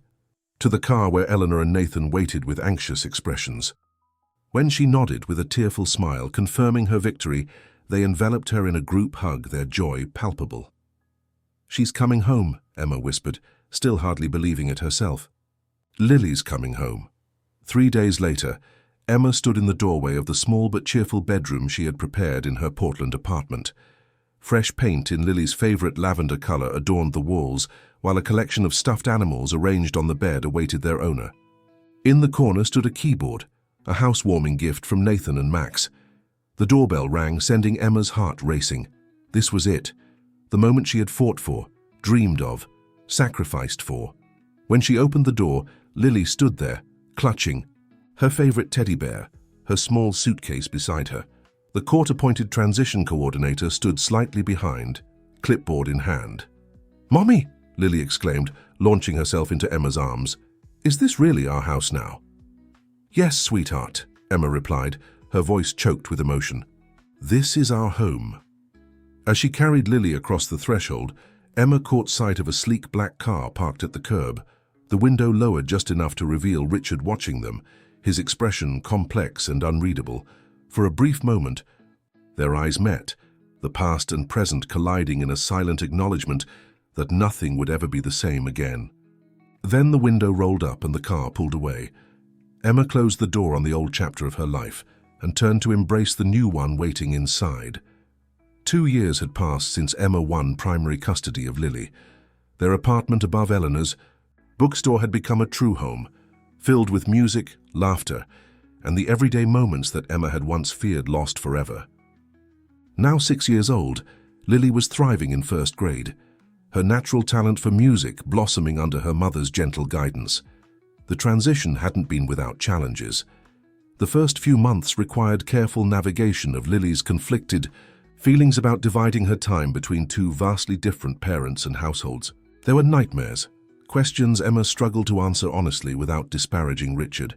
to the car where Eleanor and Nathan waited with anxious expressions. When she nodded with a tearful smile, confirming her victory, they enveloped her in a group hug, their joy palpable. "She's coming home," Emma whispered, still hardly believing it herself. "Lily's coming home." 3 days later, Emma stood in the doorway of the small but cheerful bedroom she had prepared in her Portland apartment. Fresh paint in Lily's favorite lavender color adorned the walls, while a collection of stuffed animals arranged on the bed awaited their owner. In the corner stood a keyboard, a housewarming gift from Nathan and Max. The doorbell rang, sending Emma's heart racing. This was it, the moment she had fought for, dreamed of, sacrificed for. When she opened the door, Lily stood there, clutching her favorite teddy bear, her small suitcase beside her. The court-appointed transition coordinator stood slightly behind, clipboard in hand. "Mommy!" Lily exclaimed, launching herself into Emma's arms. "Is this really our house now?" "Yes, sweetheart," Emma replied, her voice choked with emotion. "This is our home." As she carried Lily across the threshold, Emma caught sight of a sleek black car parked at the curb, the window lowered just enough to reveal Richard watching them, his expression complex and unreadable. For a brief moment, their eyes met, the past and present colliding in a silent acknowledgement that nothing would ever be the same again. Then the window rolled up and the car pulled away. Emma closed the door on the old chapter of her life and turned to embrace the new one waiting inside. 2 years had passed since Emma won primary custody of Lily. Their apartment above Eleanor's bookstore had become a true home, filled with music, laughter, and the everyday moments that Emma had once feared lost forever. Now 6 years old, Lily was thriving in first grade, her natural talent for music blossoming under her mother's gentle guidance. The transition hadn't been without challenges. The first few months required careful navigation of Lily's conflicted feelings about dividing her time between two vastly different parents and households. There were nightmares, questions Emma struggled to answer honestly without disparaging Richard,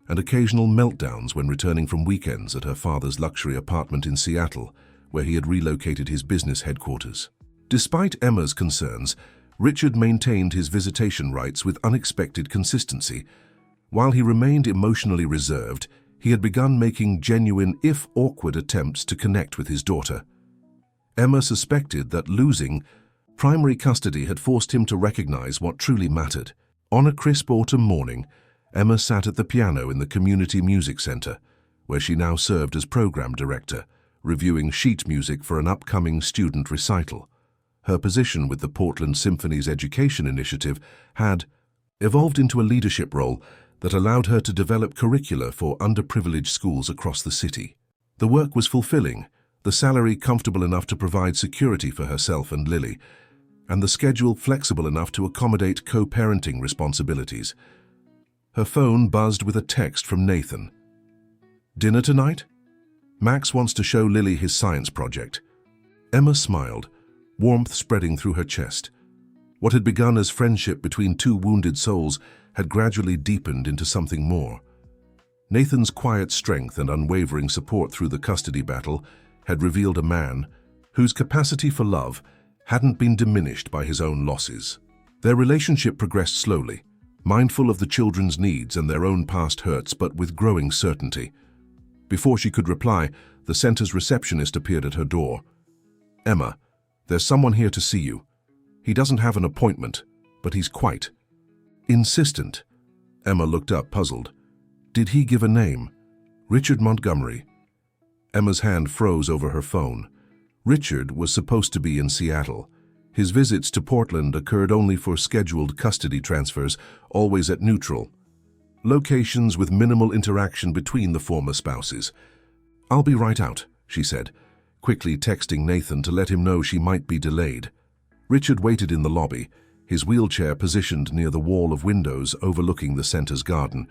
and occasional meltdowns when returning from weekends at her father's luxury apartment in Seattle, where he had relocated his business headquarters. Despite Emma's concerns, Richard maintained his visitation rights with unexpected consistency. While he remained emotionally reserved, he had begun making genuine, if awkward, attempts to connect with his daughter. Emma suspected that losing primary custody had forced him to recognize what truly mattered. On a crisp autumn morning, Emma sat at the piano in the community music center, where she now served as program director, reviewing sheet music for an upcoming student recital. Her position with the Portland Symphony's education initiative had evolved into a leadership role that allowed her to develop curricula for underprivileged schools across the city. The work was fulfilling, the salary comfortable enough to provide security for herself and Lily, and the schedule flexible enough to accommodate co-parenting responsibilities. Her phone buzzed with a text from Nathan. "Dinner tonight? Max wants to show Lily his science project." Emma smiled, warmth spreading through her chest. What had begun as friendship between two wounded souls had gradually deepened into something more. Nathan's quiet strength and unwavering support through the custody battle had revealed a man whose capacity for love hadn't been diminished by his own losses. Their relationship progressed slowly, mindful of the children's needs and their own past hurts, but with growing certainty. Before she could reply, the center's receptionist appeared at her door. "Emma, there's someone here to see you. He doesn't have an appointment, but he's quite insistent." Emma looked up, puzzled. Did he give a name? Richard Montgomery. Emma's hand froze over her phone. Richard was supposed to be in Seattle. His visits to Portland occurred only for scheduled custody transfers, always at neutral locations with minimal interaction between the former spouses. "I'll be right out," she said, quickly texting Nathan to let him know she might be delayed. Richard waited in the lobby, his wheelchair positioned near the wall of windows overlooking the center's garden.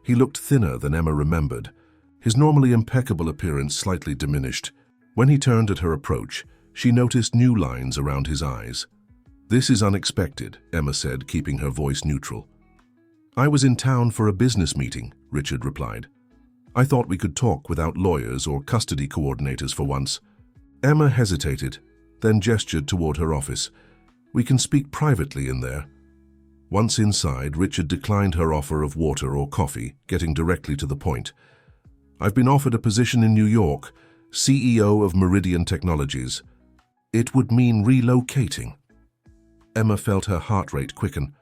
He looked thinner than Emma remembered, his normally impeccable appearance slightly diminished. When he turned at her approach, she noticed new lines around his eyes. "This is unexpected," Emma said, keeping her voice neutral. "I was in town for a business meeting," Richard replied. "I thought we could talk without lawyers or custody coordinators for once." Emma hesitated, then gestured toward her office. "We can speak privately in there." Once inside, Richard declined her offer of water or coffee, getting directly to the point. "I've been offered a position in New York, CEO of Meridian Technologies. It would mean relocating." Emma felt her heart rate quicken.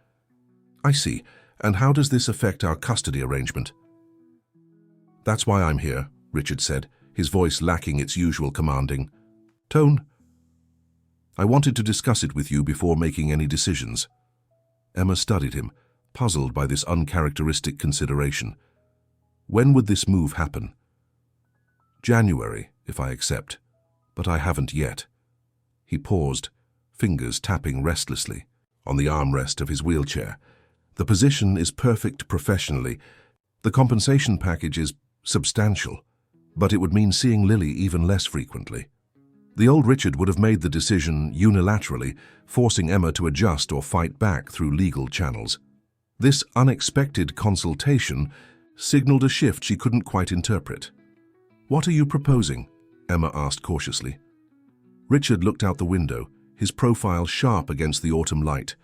"I see. And how does this affect our custody arrangement?" "That's why I'm here," Richard said, his voice lacking its usual commanding tone. "I wanted to discuss it with you before making any decisions." Emma studied him, puzzled by this uncharacteristic consideration. "When would this move happen?" "January, if I accept, but I haven't yet." He paused, fingers tapping restlessly on the armrest of his wheelchair. "The position is perfect professionally. The compensation package is substantial, but it would mean seeing Lily even less frequently." The old Richard would have made the decision unilaterally, forcing Emma to adjust or fight back through legal channels. This unexpected consultation signaled a shift she couldn't quite interpret. "What are you proposing?" Emma asked cautiously. Richard looked out the window, his profile sharp against the autumn light.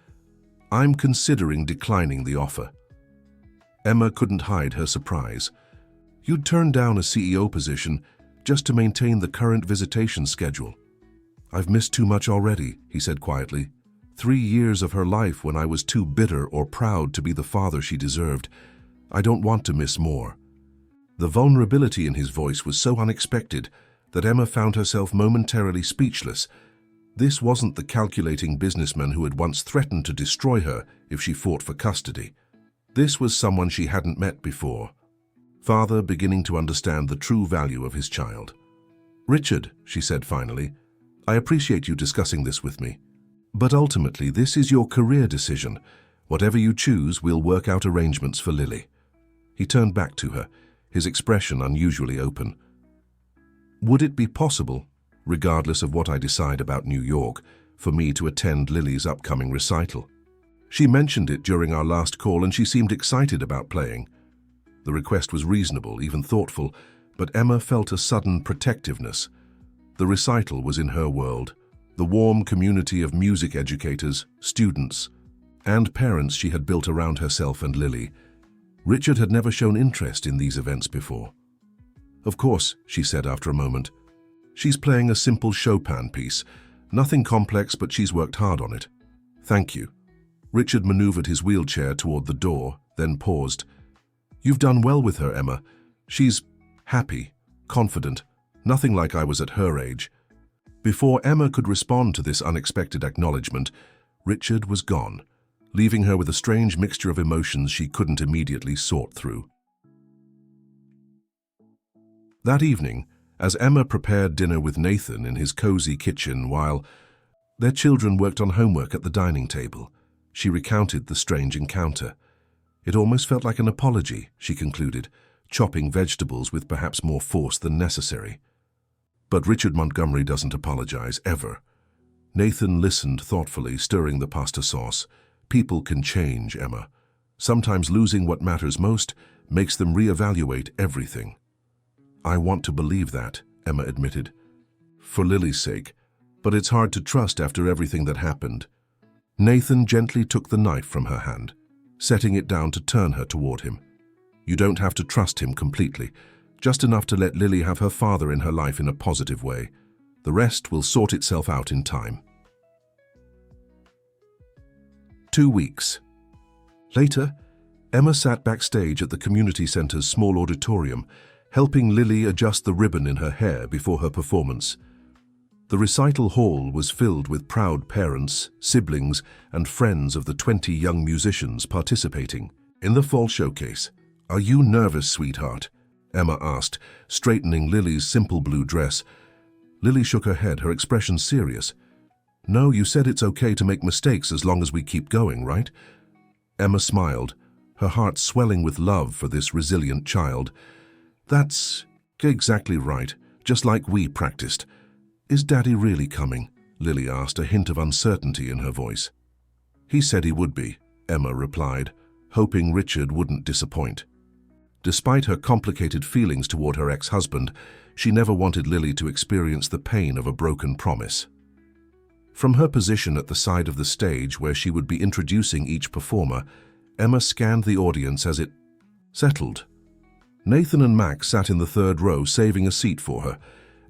"I'm considering declining the offer." Emma couldn't hide her surprise. "You'd turn down a CEO position just to maintain the current visitation schedule." "I've missed too much already," he said quietly. 3 years of her life when I was too bitter or proud to be the father she deserved. I don't want to miss more." The vulnerability in his voice was so unexpected that Emma found herself momentarily speechless. This wasn't the calculating businessman who had once threatened to destroy her if she fought for custody. This was someone she hadn't met before. father beginning to understand the true value of his child. "Richard," she said finally, "I appreciate you discussing this with me. But ultimately, this is your career decision. Whatever you choose, we'll work out arrangements for Lily." He turned back to her, his expression unusually open. "Would it be possible, regardless of what I decide about New York, for me to attend Lily's upcoming recital? She mentioned it during our last call and she seemed excited about playing." The request was reasonable, even thoughtful, but Emma felt a sudden protectiveness. The recital was in her world, the warm community of music educators, students, and parents she had built around herself and Lily. Richard had never shown interest in these events before. "Of course," she said after a moment. "She's playing a simple Chopin piece. Nothing complex, but she's worked hard on it." "Thank you." Richard maneuvered his wheelchair toward the door, then paused. "You've done well with her, Emma. She's happy, confident, nothing like I was at her age." Before Emma could respond to this unexpected acknowledgement, Richard was gone, leaving her with a strange mixture of emotions she couldn't immediately sort through. That evening, as Emma prepared dinner with Nathan in his cozy kitchen while their children worked on homework at the dining table, she recounted the strange encounter. It almost felt like an apology, she concluded, chopping vegetables with perhaps more force than necessary. But Richard Montgomery doesn't apologize, ever. Nathan listened thoughtfully, stirring the pasta sauce. "People can change, Emma. Sometimes losing what matters most makes them reevaluate everything." "I want to believe that," Emma admitted, "for Lily's sake, but it's hard to trust after everything that happened." Nathan gently took the knife from her hand, setting it down to turn her toward him. "You don't have to trust him completely, just enough to let Lily have her father in her life in a positive way. The rest will sort itself out in time." 2 weeks. Later, Emma sat backstage at the community center's small auditorium, helping Lily adjust the ribbon in her hair before her performance. The recital hall was filled with proud parents, siblings, and friends of the 20 young musicians participating in the fall showcase. "Are you nervous, sweetheart?" Emma asked, straightening Lily's simple blue dress. Lily shook her head, her expression serious. "No, you said it's okay to make mistakes as long as we keep going, right?" Emma smiled, her heart swelling with love for this resilient child. "That's exactly right, just like we practiced." "Is Daddy really coming?" Lily asked, a hint of uncertainty in her voice. "He said he would be," Emma replied, hoping Richard wouldn't disappoint. Despite her complicated feelings toward her ex-husband, she never wanted Lily to experience the pain of a broken promise. From her position at the side of the stage where she would be introducing each performer, Emma scanned the audience as it settled. Nathan and Max sat in the third row, saving a seat for her.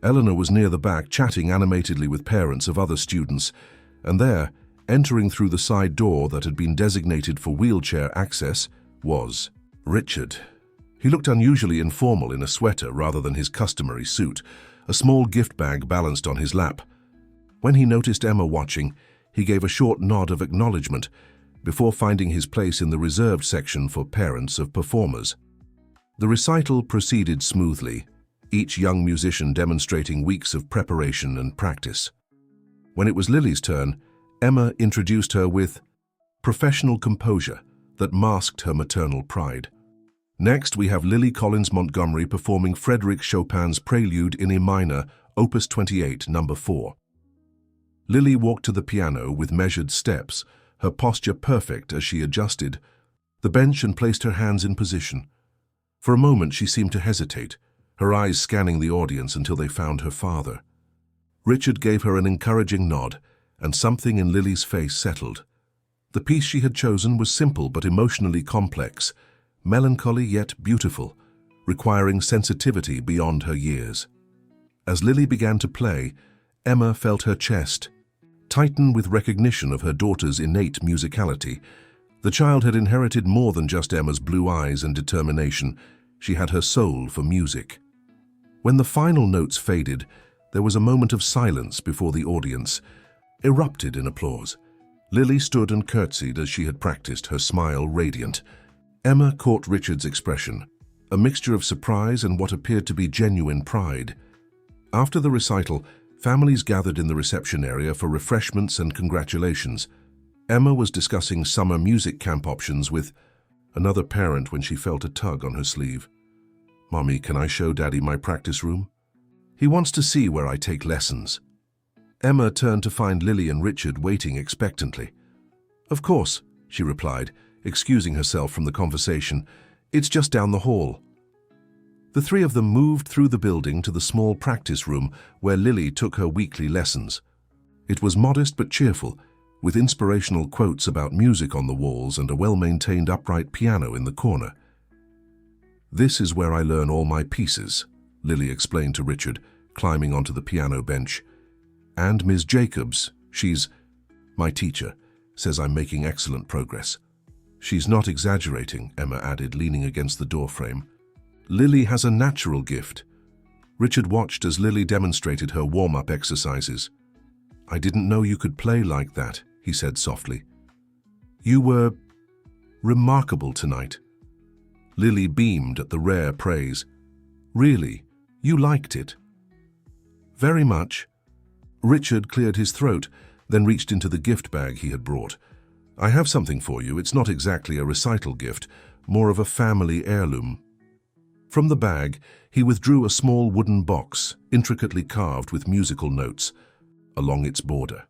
Eleanor was near the back, chatting animatedly with parents of other students, and there, entering through the side door that had been designated for wheelchair access, was Richard. He looked unusually informal in a sweater rather than his customary suit, a small gift bag balanced on his lap. When he noticed Emma watching, he gave a short nod of acknowledgement before finding his place in the reserved section for parents of performers. The recital proceeded smoothly, each young musician demonstrating weeks of preparation and practice. When it was Lily's turn, Emma introduced her with professional composure that masked her maternal pride. Next, we have Lily Collins Montgomery performing Frédéric Chopin's Prelude in E minor, Opus 28, No. 4. Lily walked to the piano with measured steps, her posture perfect as she adjusted the bench and placed her hands in position. For a moment, she seemed to hesitate, her eyes scanning the audience until they found her father. Richard gave her an encouraging nod, and something in Lily's face settled. The piece she had chosen was simple but emotionally complex, melancholy yet beautiful, requiring sensitivity beyond her years. As Lily began to play, Emma felt her chest tighten with recognition of her daughter's innate musicality. The child had inherited more than just Emma's blue eyes and determination. She had her soul for music. When the final notes faded, there was a moment of silence before the audience erupted in applause. Lily stood and curtsied as she had practiced, her smile radiant. Emma caught Richard's expression. a mixture of surprise and what appeared to be genuine pride. After the recital, families gathered in the reception area for refreshments and congratulations. Emma was discussing summer music camp options with another parent when she felt a tug on her sleeve. "Mommy, can I show Daddy my practice room? He wants to see where I take lessons." Emma turned to find Lily and Richard waiting expectantly. "Of course," she replied, excusing herself from the conversation. "It's just down the hall." The three of them moved through the building to the small practice room where Lily took her weekly lessons. It was modest but cheerful, with inspirational quotes about music on the walls and a well-maintained upright piano in the corner. "This is where I learn all my pieces," Lily explained to Richard, climbing onto the piano bench. "And Ms. Jacobs, she's my teacher, says I'm making excellent progress." "She's not exaggerating," Emma added, leaning against the doorframe. "Lily has a natural gift." Richard watched as Lily demonstrated her warm-up exercises. "I didn't know you could play like that," he said softly. "You were remarkable tonight." Lily beamed at the rare praise. "Really? You liked it?" "Very much." Richard cleared his throat, then reached into the gift bag he had brought. "I have something for you. It's not exactly a recital gift, more of a family heirloom." From the bag, he withdrew a small wooden box, intricately carved with musical notes, along its border.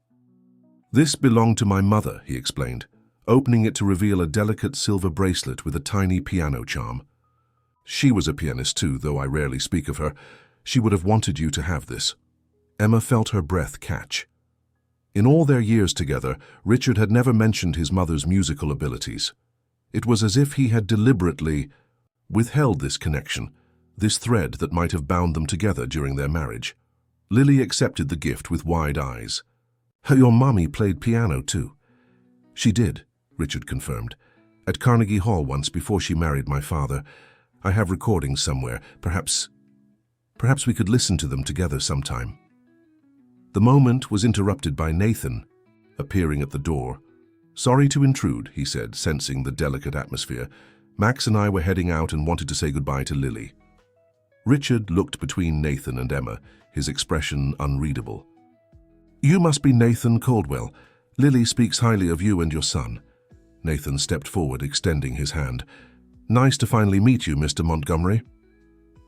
"This belonged to my mother," he explained, opening it to reveal a delicate silver bracelet with a tiny piano charm. "She was a pianist too, though I rarely speak of her. She would have wanted you to have this." Emma felt her breath catch. In all their years together, Richard had never mentioned his mother's musical abilities. It was as if he had deliberately withheld this connection, this thread that might have bound them together during their marriage. Lily accepted the gift with wide eyes. "Your mommy played piano too." "She did," Richard confirmed. "At Carnegie Hall once before she married my father. I have recordings somewhere. Perhaps we could listen to them together sometime." The moment was interrupted by Nathan, appearing at the door. "Sorry to intrude," he said, sensing the delicate atmosphere. "Max and I were heading out and wanted to say goodbye to Lily." Richard looked between Nathan and Emma, his expression unreadable. "You must be Nathan Caldwell. Lily speaks highly of you and your son." Nathan stepped forward, extending his hand. "Nice to finally meet you, Mr. Montgomery."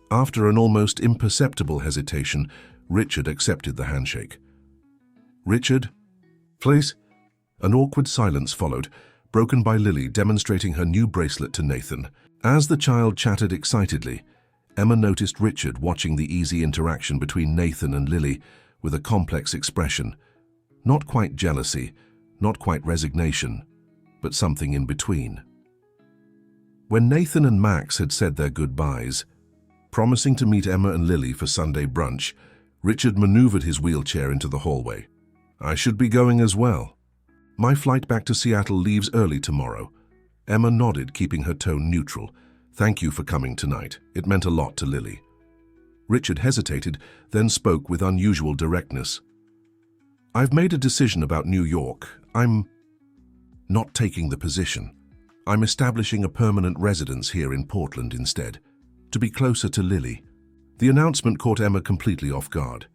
After an almost imperceptible hesitation, Richard accepted the handshake. "Richard, please?" An awkward silence followed, broken by Lily demonstrating her new bracelet to Nathan. As the child chatted excitedly, Emma noticed Richard watching the easy interaction between Nathan and Lily with a complex expression. Not quite jealousy, not quite resignation, but something in between. When Nathan and Max had said their goodbyes, promising to meet Emma and Lily for Sunday brunch, Richard maneuvered his wheelchair into the hallway. "I should be going as well. My flight back to Seattle leaves early tomorrow." Emma nodded, keeping her tone neutral. "Thank you for coming tonight. It meant a lot to Lily." Richard hesitated, then spoke with unusual directness. "I've made a decision about New York. I'm not taking the position. I'm establishing a permanent residence here in Portland instead, to be closer to Lily." The announcement caught Emma completely off guard.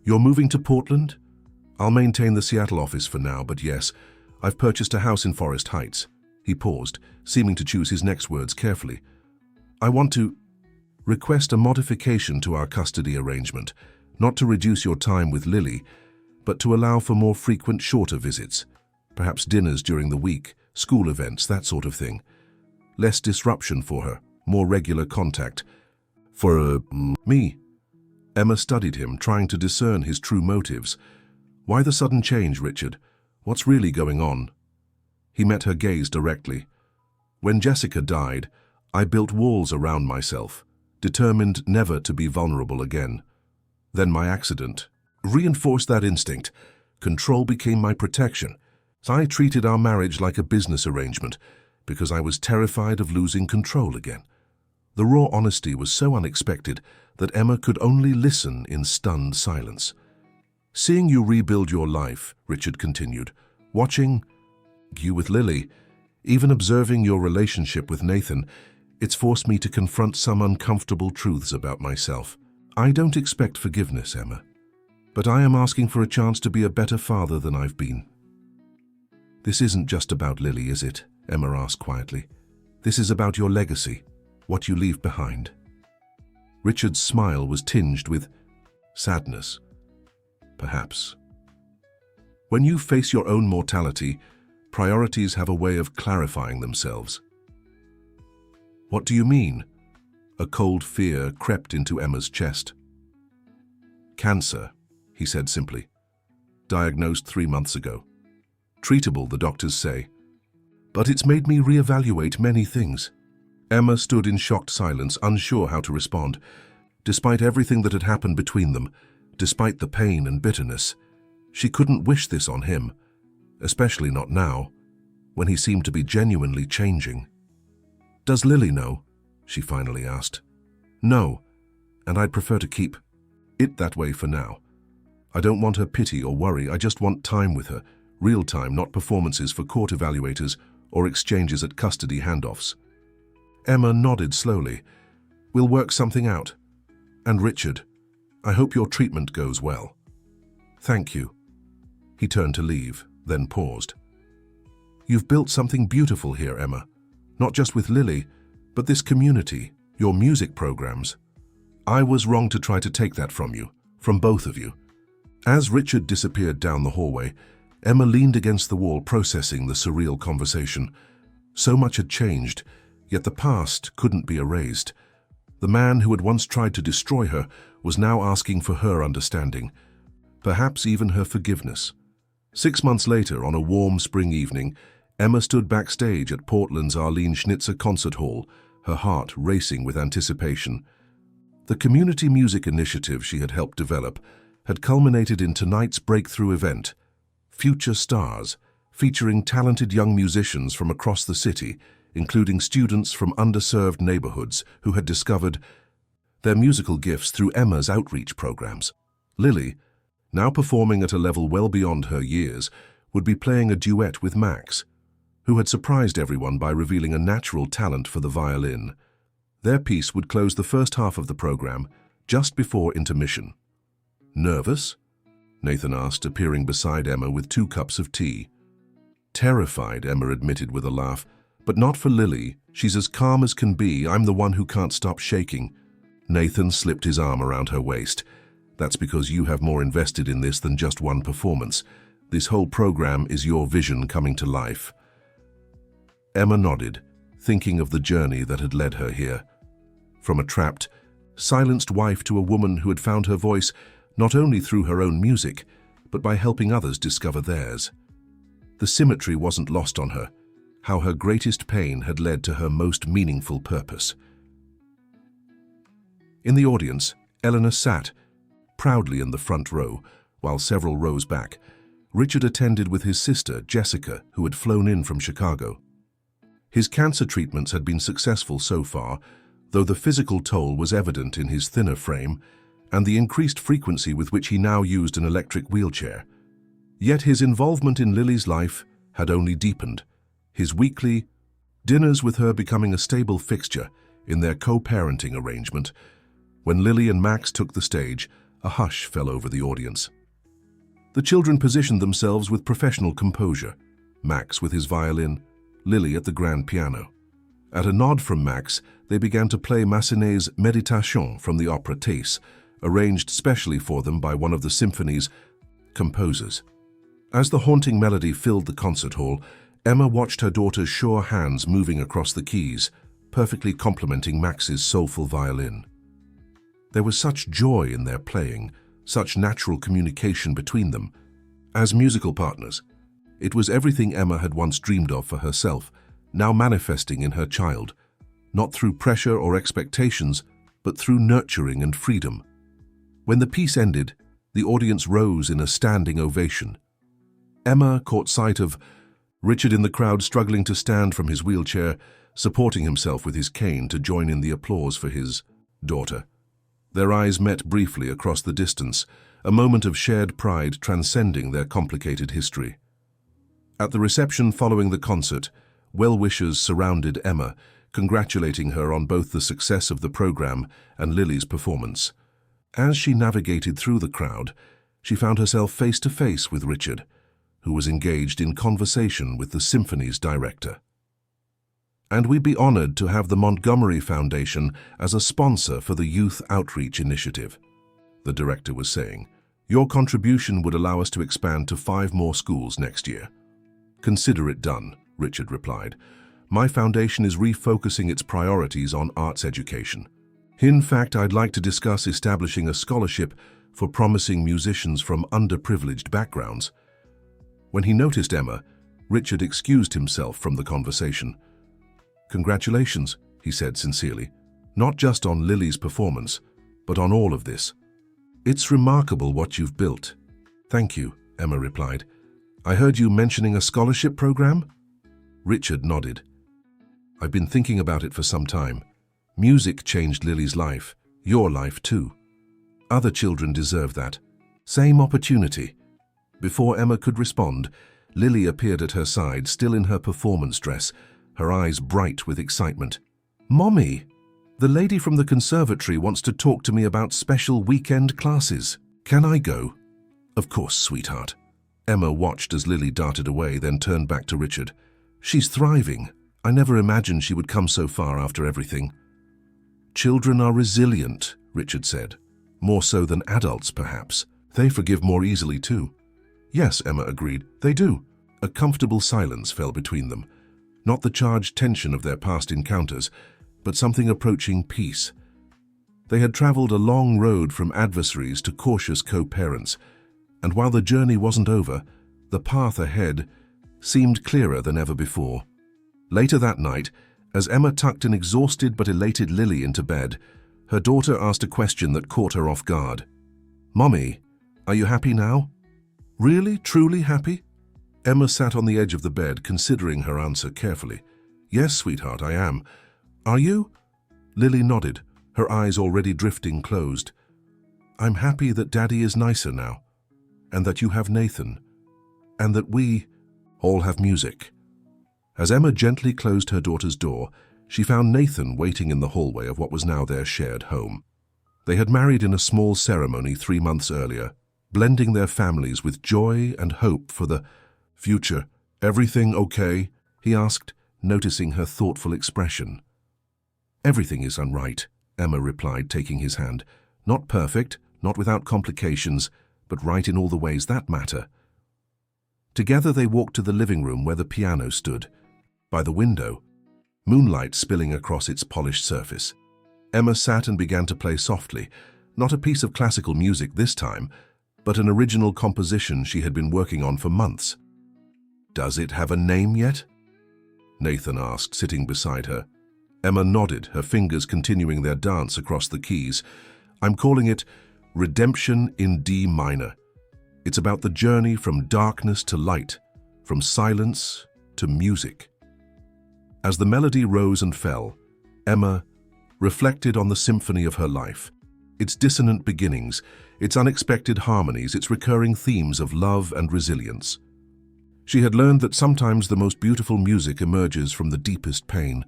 "You're moving to Portland?" "I'll maintain the Seattle office for now, but yes, I've purchased a house in Forest Heights." He paused, seeming to choose his next words carefully. "I want to request a modification to our custody arrangement, not to reduce your time with Lily, but to allow for more frequent, shorter visits, perhaps dinners during the week, school events, that sort of thing. Less disruption for her, more regular contact. For me." Emma studied him, trying to discern his true motives. "Why the sudden change, Richard? What's really going on?" He met her gaze directly. "When Jessica died, I built walls around myself, determined never to be vulnerable again. Then my accident reinforced that instinct. Control became my protection. So I treated our marriage like a business arrangement because I was terrified of losing control again." The raw honesty was so unexpected that Emma could only listen in stunned silence. "Seeing you rebuild your life," Richard continued, "watching you with Lily, even observing your relationship with Nathan, It's forced me to confront some uncomfortable truths about myself. I don't expect forgiveness, Emma, but I am asking for a chance to be a better father than I've been." "This isn't just about Lily, is it?" Emma asked quietly. "This is about your legacy, what you leave behind." Richard's smile was tinged with sadness. "Perhaps. When you face your own mortality, priorities have a way of clarifying themselves." "What do you mean?" A cold fear crept into Emma's chest. "Cancer," he said simply. "Diagnosed 3 months ago. Treatable, the doctors say. But it's made me reevaluate many things." Emma stood in shocked silence, unsure how to respond. Despite everything that had happened between them, despite the pain and bitterness, she couldn't wish this on him, especially not now, when he seemed to be genuinely changing. "Does Lily know?" she finally asked. "No, and I'd prefer to keep it that way for now. I don't want her pity or worry, I just want time with her, real time, not performances for court evaluators or exchanges at custody handoffs." Emma nodded slowly. "We'll work something out. And Richard, I hope your treatment goes well." "Thank you." He turned to leave, then paused. "You've built something beautiful here, Emma. Not just with Lily, but this community, your music programs. I was wrong to try to take that from you, from both of you." As Richard disappeared down the hallway, Emma leaned against the wall, processing the surreal conversation. So much had changed, yet the past couldn't be erased. The man who had once tried to destroy her was now asking for her understanding, perhaps even her forgiveness. 6 months later, on a warm spring evening, Emma stood backstage at Portland's Arlene Schnitzer Concert Hall, her heart racing with anticipation. The community music initiative she had helped develop had culminated in tonight's breakthrough event, Future Stars, featuring talented young musicians from across the city, including students from underserved neighborhoods who had discovered their musical gifts through Emma's outreach programs. Lily, now performing at a level well beyond her years, would be playing a duet with Max, who had surprised everyone by revealing a natural talent for the violin. Their piece would close the first half of the program, just before intermission. "Nervous?" Nathan asked, appearing beside Emma with 2 cups of tea. "Terrified," Emma admitted with a laugh. "But not for Lily. She's as calm as can be. I'm the one who can't stop shaking." Nathan slipped his arm around her waist. "That's because you have more invested in this than just one performance. This whole program is your vision coming to life." Emma nodded, thinking of the journey that had led her here. From a trapped, silenced wife to a woman who had found her voice not only through her own music, but by helping others discover theirs. The symmetry wasn't lost on her, how her greatest pain had led to her most meaningful purpose. In the audience, Eleanor sat, proudly in the front row, while several rows back, Richard attended with his sister, Jessica, who had flown in from Chicago. His cancer treatments had been successful so far, though the physical toll was evident in his thinner frame and the increased frequency with which he now used an electric wheelchair. Yet his involvement in Lily's life had only deepened, his weekly dinners with her becoming a stable fixture in their co-parenting arrangement. When Lily and Max took the stage, a hush fell over the audience. The children positioned themselves with professional composure, Max with his violin, Lily at the grand piano. At a nod from Max, they began to play Massenet's Méditation from the opera Thais, arranged specially for them by one of the symphony's composers. As the haunting melody filled the concert hall, Emma watched her daughter's sure hands moving across the keys, perfectly complementing Max's soulful violin. There was such joy in their playing, such natural communication between them. As musical partners, it was everything Emma had once dreamed of for herself, now manifesting in her child, not through pressure or expectations, but through nurturing and freedom. When the piece ended, the audience rose in a standing ovation. Emma caught sight of Richard in the crowd, struggling to stand from his wheelchair, supporting himself with his cane to join in the applause for his daughter. Their eyes met briefly across the distance, a moment of shared pride transcending their complicated history. At the reception following the concert, well-wishers surrounded Emma, congratulating her on both the success of the program and Lily's performance. As she navigated through the crowd, she found herself face to face with Richard, who was engaged in conversation with the symphony's director. "And we'd be honored to have the Montgomery Foundation as a sponsor for the Youth Outreach Initiative," the director was saying. "Your contribution would allow us to expand to 5 more schools next year." "Consider it done," Richard replied. "My foundation is refocusing its priorities on arts education. In fact, I'd like to discuss establishing a scholarship for promising musicians from underprivileged backgrounds." When he noticed Emma, Richard excused himself from the conversation. "Congratulations," he said sincerely, "not just on Lily's performance, but on all of this. It's remarkable what you've built." "Thank you," Emma replied. "I heard you mentioning a scholarship program?" Richard nodded. "I've been thinking about it for some time. Music changed Lily's life, your life too. Other children deserve that. Same opportunity." Before Emma could respond, Lily appeared at her side, still in her performance dress, her eyes bright with excitement. "Mommy, the lady from the conservatory wants to talk to me about special weekend classes. Can I go?" "Of course, sweetheart." Emma watched as Lily darted away, then turned back to Richard. "She's thriving. I never imagined she would come so far after everything." "Children are resilient," Richard said. "More so than adults, perhaps. They forgive more easily, too." "Yes," Emma agreed, "they do." A comfortable silence fell between them. Not the charged tension of their past encounters, but something approaching peace. They had traveled a long road from adversaries to cautious co-parents, and while the journey wasn't over, the path ahead seemed clearer than ever before. Later that night, as Emma tucked an exhausted but elated Lily into bed, her daughter asked a question that caught her off guard. "Mommy, are you happy now? Really, truly happy?" Emma sat on the edge of the bed, considering her answer carefully. "Yes, sweetheart, I am. Are you?" Lily nodded, her eyes already drifting closed. "I'm happy that Daddy is nicer now, and that you have Nathan, and that we all have music." As Emma gently closed her daughter's door, she found Nathan waiting in the hallway of what was now their shared home. They had married in a small ceremony 3 months earlier, blending their families with joy and hope for the future. "Everything okay?" he asked, noticing her thoughtful expression. "Everything is right," Emma replied, taking his hand. "Not perfect, not without complications, but right in all the ways that matter." Together they walked to the living room where the piano stood. By the window, moonlight spilling across its polished surface. Emma sat and began to play softly, not a piece of classical music this time, but an original composition she had been working on for months. "Does it have a name yet?" Nathan asked, sitting beside her. Emma nodded, her fingers continuing their dance across the keys. "I'm calling it Redemption in D minor. It's about the journey from darkness to light, from silence to music." As the melody rose and fell, Emma reflected on the symphony of her life, its dissonant beginnings, its unexpected harmonies, its recurring themes of love and resilience. She had learned that sometimes the most beautiful music emerges from the deepest pain,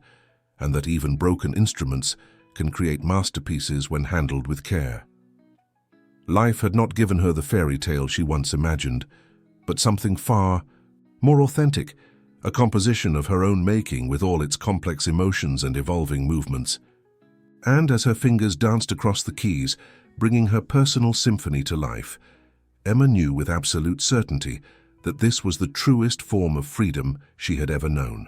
and that even broken instruments can create masterpieces when handled with care. Life had not given her the fairy tale she once imagined, but something far more authentic, a composition of her own making with all its complex emotions and evolving movements. And as her fingers danced across the keys, bringing her personal symphony to life, Emma knew with absolute certainty that this was the truest form of freedom she had ever known.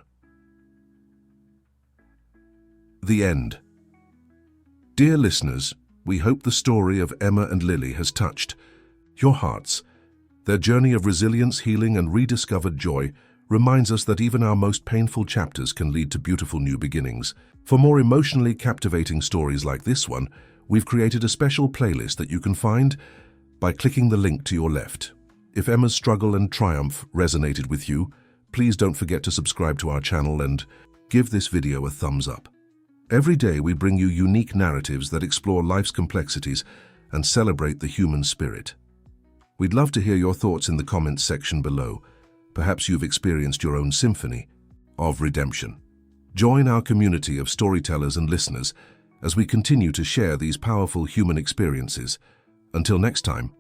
The end. Dear listeners, we hope the story of Emma and Lily has touched your hearts. Their journey of resilience, healing, and rediscovered joy reminds us that even our most painful chapters can lead to beautiful new beginnings. For more emotionally captivating stories like this one, we've created a special playlist that you can find by clicking the link to your left. If Emma's struggle and triumph resonated with you, please don't forget to subscribe to our channel and give this video a thumbs up. Every day we bring you unique narratives that explore life's complexities and celebrate the human spirit. We'd love to hear your thoughts in the comments section below. Perhaps you've experienced your own symphony of redemption. Join our community of storytellers and listeners as we continue to share these powerful human experiences. Until next time.